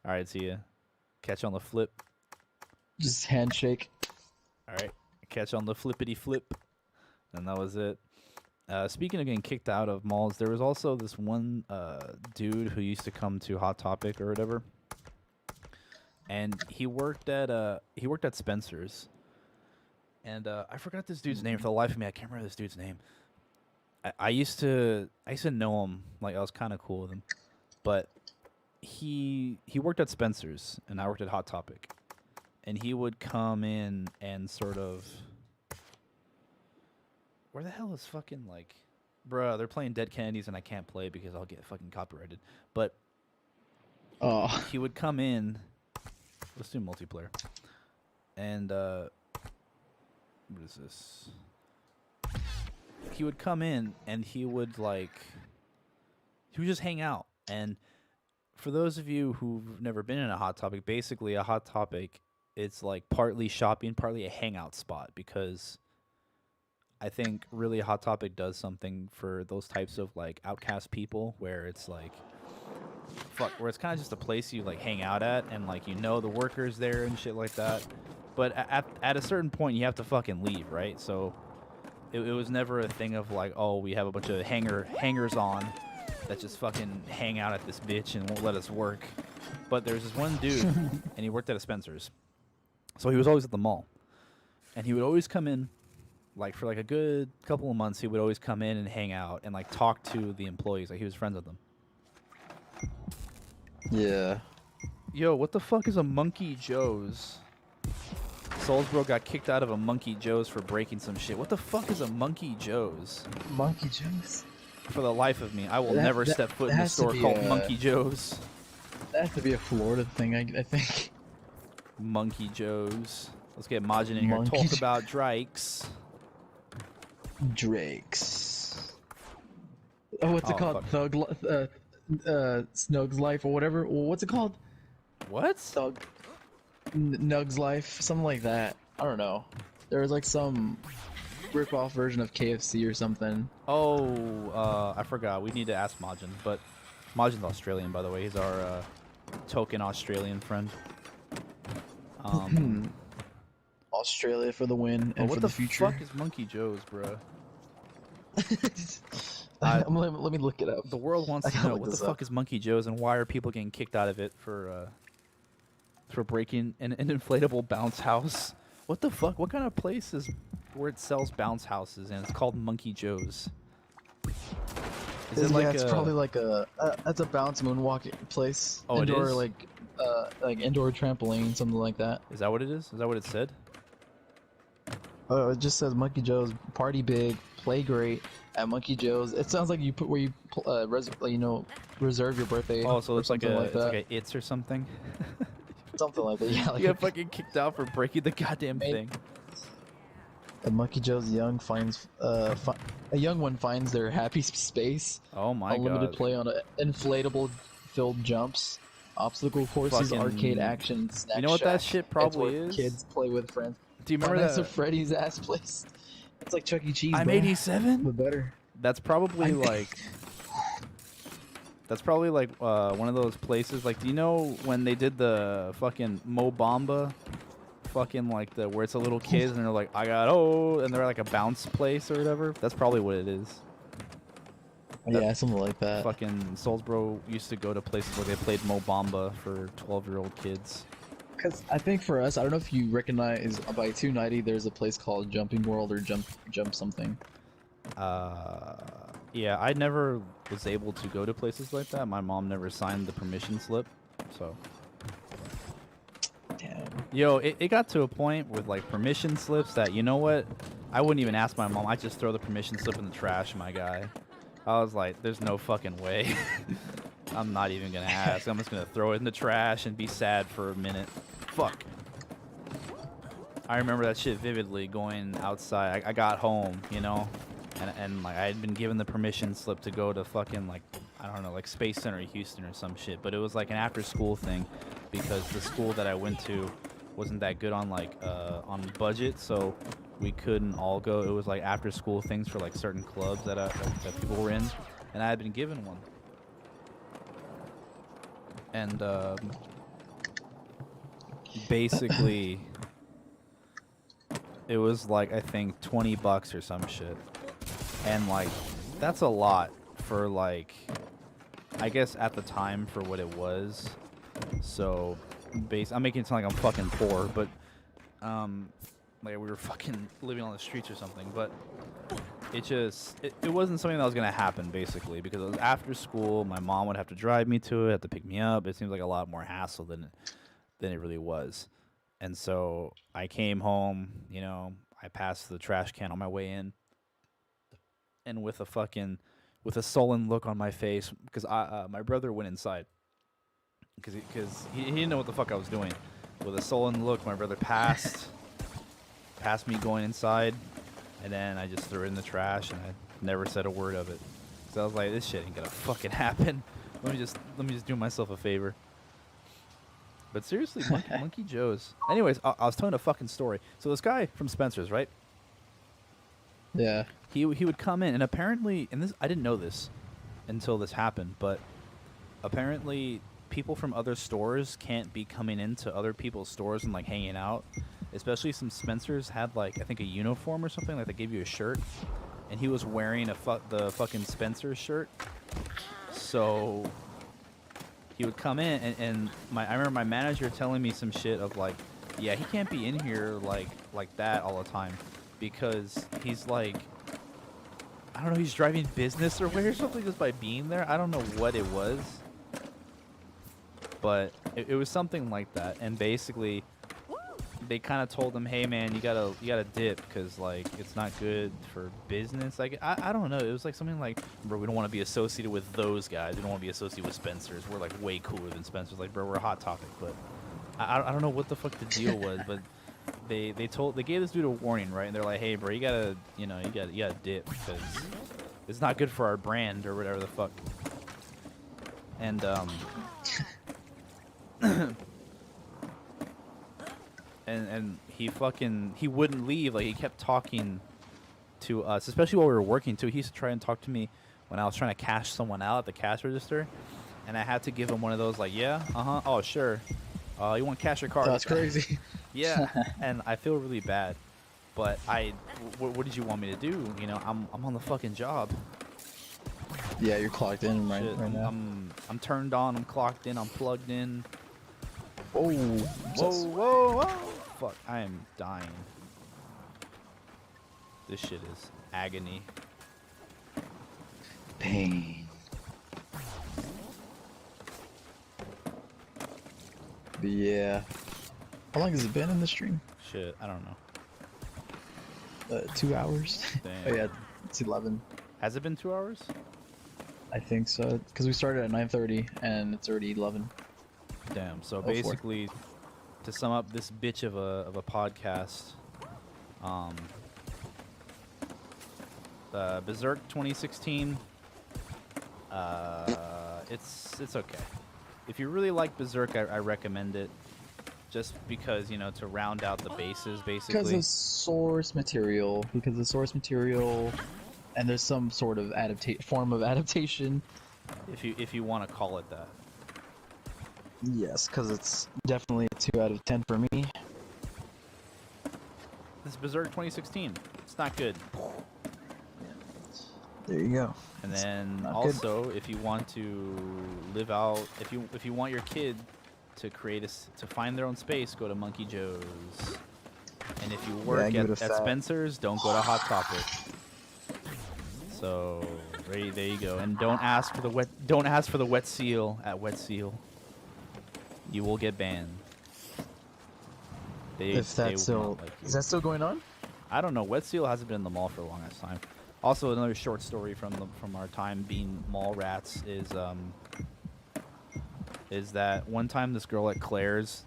All right, see ya. Catch you on the flip. Just handshake. All right, catch you on the flippity flip. And that was it. Speaking of getting kicked out of malls, there was also this one dude who used to come to Hot Topic or whatever, and he worked at Spencer's, and I forgot this dude's name for the life of me. I can't remember this dude's name. I used to know him, like I was kind of cool with him, but he worked at Spencer's and I worked at Hot Topic, and he would come in and sort of. Where the hell is fucking like, bruh? They're playing Dead Kennedys and I can't play because I'll get fucking copyrighted. But Oh, he would come in. Let's do multiplayer. And what is this? He would come in and he would just hang out. And for those of you who've never been in a Hot Topic, basically a Hot Topic, it's like partly shopping, partly a hangout spot, because I think really Hot Topic does something for those types of like outcast people, where it's like, where it's kind of just a place you like hang out at, and like, you know, the workers there and shit like that. But at a certain point you have to fucking leave, right? So it was never a thing of like, oh, we have a bunch of hangers on that just fucking hang out at this bitch and won't let us work. But there's this one dude and he worked at a Spencer's, so he was always at the mall, and he would always come in. Like, for like a good couple of months, he would always come in and hang out and like talk to the employees. Like, he was friends with them. yeah. Yo, what the fuck is a Monkey Joe's? Soulsbro got kicked out of a Monkey Joe's for breaking some shit. What the fuck is a Monkey Joe's? Monkey Joe's. For the life of me, I will never step foot in a has to store be called Monkey Joe's. That has to be a Florida thing, I think. Monkey Joe's. Let's get Majin in here. Monkey Talk Jo- about Drakes. Drakes. Oh, what's it Oh, called? Snug's Life or whatever. What's it called? What? Nug's Life, something like that. I don't know. There was like some rip-off version of KFC or something. Oh, I forgot. We need to ask Majin, but Majin's Australian, by the way. He's our token Australian friend. Australia for the win and what for the the future. fuck is Monkey Joe's, bro? Let me look it up. The world wants I to gotta know look what the this fuck up. is Monkey Joe's, and why are people getting kicked out of it for breaking an inflatable bounce house What the fuck? What kind of place is where it sells bounce houses and it's called Monkey Joe's? Is it like it's probably like that's a bounce moonwalk place. Oh, indoor, it is? like indoor trampoline, something like that. Is that what it is? Is that what it said? Oh, it just says Monkey Joe's, party big, play great at Monkey Joe's. It sounds like you put where you reserve your birthday. Oh, so or it's like something a like it's that. like a It's or something. Something like that. Yeah, like You got fucking kicked out for breaking the goddamn Maybe. thing. at Monkey Joe's, a young one finds their happy space. Oh my Unlimited god. play on inflatable filled jumps, obstacle courses, Fucking- arcade action, snack You know what that shacks. shit It's probably where is? Kids play with friends. Do you remember Five Nights that? at Freddy's ass place. It's like Chuck E. Cheese. I'm bro, 87. but better. That's probably like. That's probably like one of those places. Like, do you know when they did the fucking Mo Bamba, fucking like the where it's a little kids and they're like, I got and they're like a bounce place or whatever. That's probably what it is. Yeah, something like that. Fucking Soulsbro used to go to places where they played Mo Bamba for 12-year-old kids. Because I think for us, I don't know if you recognize by 290, there's a place called Jumping World or Jump something. Yeah, I never was able to go to places like that. My mom never signed the permission slip, so. Damn. Yo, it got to a point with like permission slips that, you know what? I wouldn't even ask my mom. I just throw the permission slip in the trash, my guy. I was like, there's no fucking way. I'm not even gonna ask. I'm just gonna throw it in the trash and be sad for a minute. Fuck. I remember that shit vividly, going outside. I got home, you know, and like I had been given the permission slip to go to fucking like, I don't know, like Space Center Houston or some shit. But it was like an after school thing because the school that I went to wasn't that good on like on budget, so we couldn't all go. It was like after school things for like certain clubs that people were in, and I had been given one. And basically it was like, I think $20 or some shit, and like that's a lot for like, I guess at the time for what it was. So I'm making it sound like I'm fucking poor, but like we were fucking living on the streets or something. But it wasn't something that was gonna happen, basically, because it was after school. My mom would have to drive me to it, have to pick me up. It seems like a lot more hassle than it really was. And so I came home, you know, I passed the trash can on my way in, and with a sullen look on my face, because my brother went inside because he didn't know what the fuck I was doing. With a sullen look, my brother passed me going inside, and then I just threw it in the trash, and I never said a word of it. So I was like, this shit ain't gonna fucking happen. Let me just do myself a favor. But seriously, Monkey Joe's. Anyways, I was telling a fucking story. So this guy from Spencer's, right? Yeah. He would come in, and apparently, and this I didn't know this until this happened, but apparently people from other stores can't be coming into other people's stores and like hanging out. Especially some Spencer's had like, I think, a uniform or something, like they gave you a shirt, and he was wearing the fucking Spencer's shirt. So he would come in, and I remember my manager telling me some shit of like, yeah, he can't be in here like that all the time, because he's like, I don't know, he's driving business or something just by being there. I don't know what it was, but it was something like that. And basically they kind of told him, hey man, you gotta dip, because like it's not good for business. Like I don't know, it was like something like, bro, we don't want to be associated with those guys, we don't want to be associated with Spencer's, we're like way cooler than Spencer's. Like, bro, we're a Hot Topic. But I don't know what the fuck the deal was, but they gave this dude a warning, right? And they're like, hey bro, you gotta dip, because it's not good for our brand or whatever the fuck. And and he wouldn't leave. Like, he kept talking to us, especially while we were working too. He used to try and talk to me when I was trying to cash someone out at the cash register, and I had to give him one of those like, yeah, oh sure, you want cash or card? That's crazy. Yeah. And I feel really bad, but what did you want me to do? You know, I'm on the fucking job. Yeah, you're clocked in right now. I'm turned on, I'm clocked in, I'm plugged in. Oh, Whoa. fuck? I am dying. This shit is agony. Pain. But yeah. How long has it been in the stream? Shit, I don't know. 2 hours. Damn. Oh yeah, it's 11. Has it been 2 hours? I think so, because we started at 9:30 and it's already 11. Damn. So 04. basically, to sum up this bitch of a podcast, Berserk 2016. It's okay. If you really like Berserk, I recommend it. Just because, you know, to round out the bases, basically. Because of source material. Because of source material, and there's some sort of form of adaptation. If you want to call it that. Yes, because it's definitely a 2 out of 10 for me. This is Berserk 2016. It's not good. There you go. And then not also, if you want to live out, if you want your kid to to find their own space, go to Monkey Joe's. And if you work at Spencer's, don't go to Hot Topic. So there you go. And don't ask for the wet seal at Wet Seal. You will get banned. If that's still is that still going on? I don't know. Wet Seal hasn't been in the mall for the longest time. Also, another short story from our time being mall rats is that one time this girl at Claire's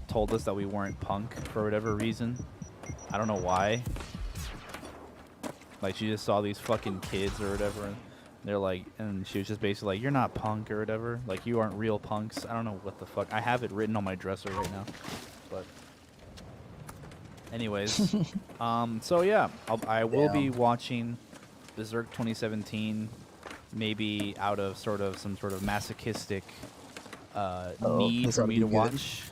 told us that we weren't punk for whatever reason. I don't know why. Like, she just saw these fucking kids or whatever, and they're like, and she was just basically like, "You're not punk" or whatever. Like, you aren't real punks. I don't know what the fuck. I have it written on my dresser right now, but. Anyways, so yeah, I will be watching Berserk 2017, maybe out of some sort of masochistic need for me to watch.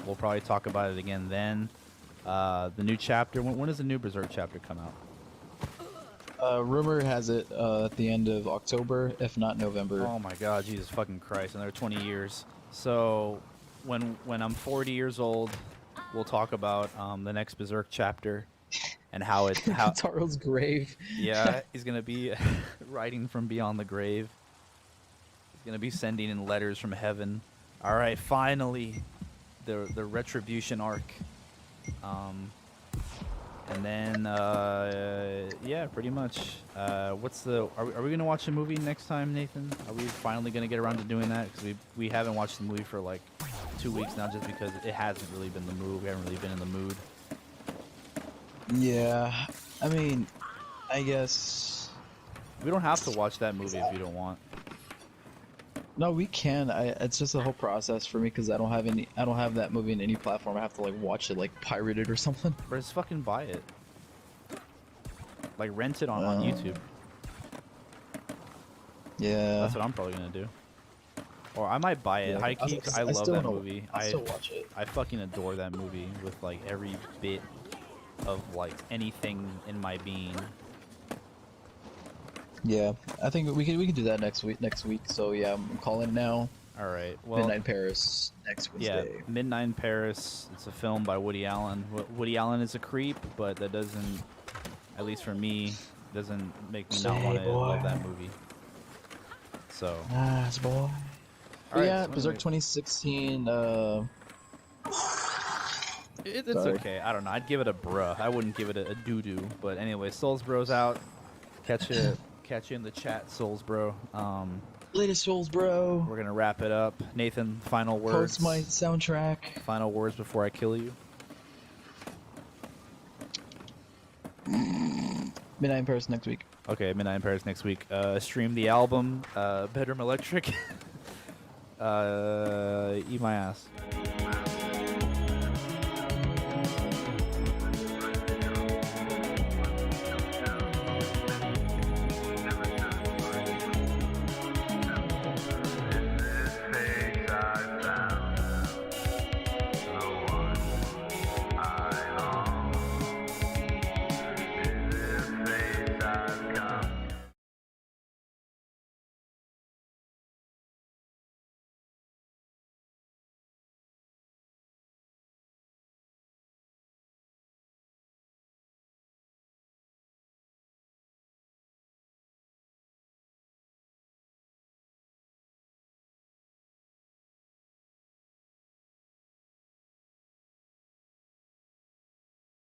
We'll probably talk about it again then. The new chapter. When does the new Berserk chapter come out? Rumor has it at the end of October, if not November. Oh my God, Jesus fucking Christ! Another 20 years. So when I'm 40 years old, we'll talk about the next Berserk chapter and how Taro's grave. Yeah, he's gonna be writing from beyond the grave. He's gonna be sending in letters from heaven. All right, finally, the retribution arc. And then yeah, pretty much. Are we gonna watch the movie next time, Nathan? Are we finally gonna get around to doing that? Because we haven't watched the movie for like 2 weeks now, just because it hasn't really been the mood. We haven't really been in the mood. Yeah, I mean, I guess we don't have to watch that movie if you don't want. No, we can. It's just a whole process for me because I don't have that movie in any platform. I have to like watch it like pirated or something. Or just fucking buy it. Like rent it on YouTube. Yeah. That's what I'm probably gonna do. Or I might buy it. High key, I love that movie. I still watch it. I fucking adore that movie with like every bit of like anything in my being. Yeah, I think we can do that next week. So yeah, I'm calling now. All right. Well, Midnight in Paris next Wednesday. Yeah, Midnight in Paris. It's a film by Woody Allen. Woody Allen is a creep, but that doesn't, at least for me, doesn't make me not want to love that movie. So. Nice boy. All right, yeah, so Berserk 2016. It's okay. I don't know. I'd give it a bruh. I wouldn't give it a doo-doo. But anyway, Souls Bro's out. Catch you in the chat, Souls Bro. Latest Souls Bro. We're gonna wrap it up. Nathan, final words. Post my soundtrack. Final words before I kill you. Midnight in Paris next week. Okay, Midnight in Paris next week. Stream the album, Bedroom Electric. Eat my ass.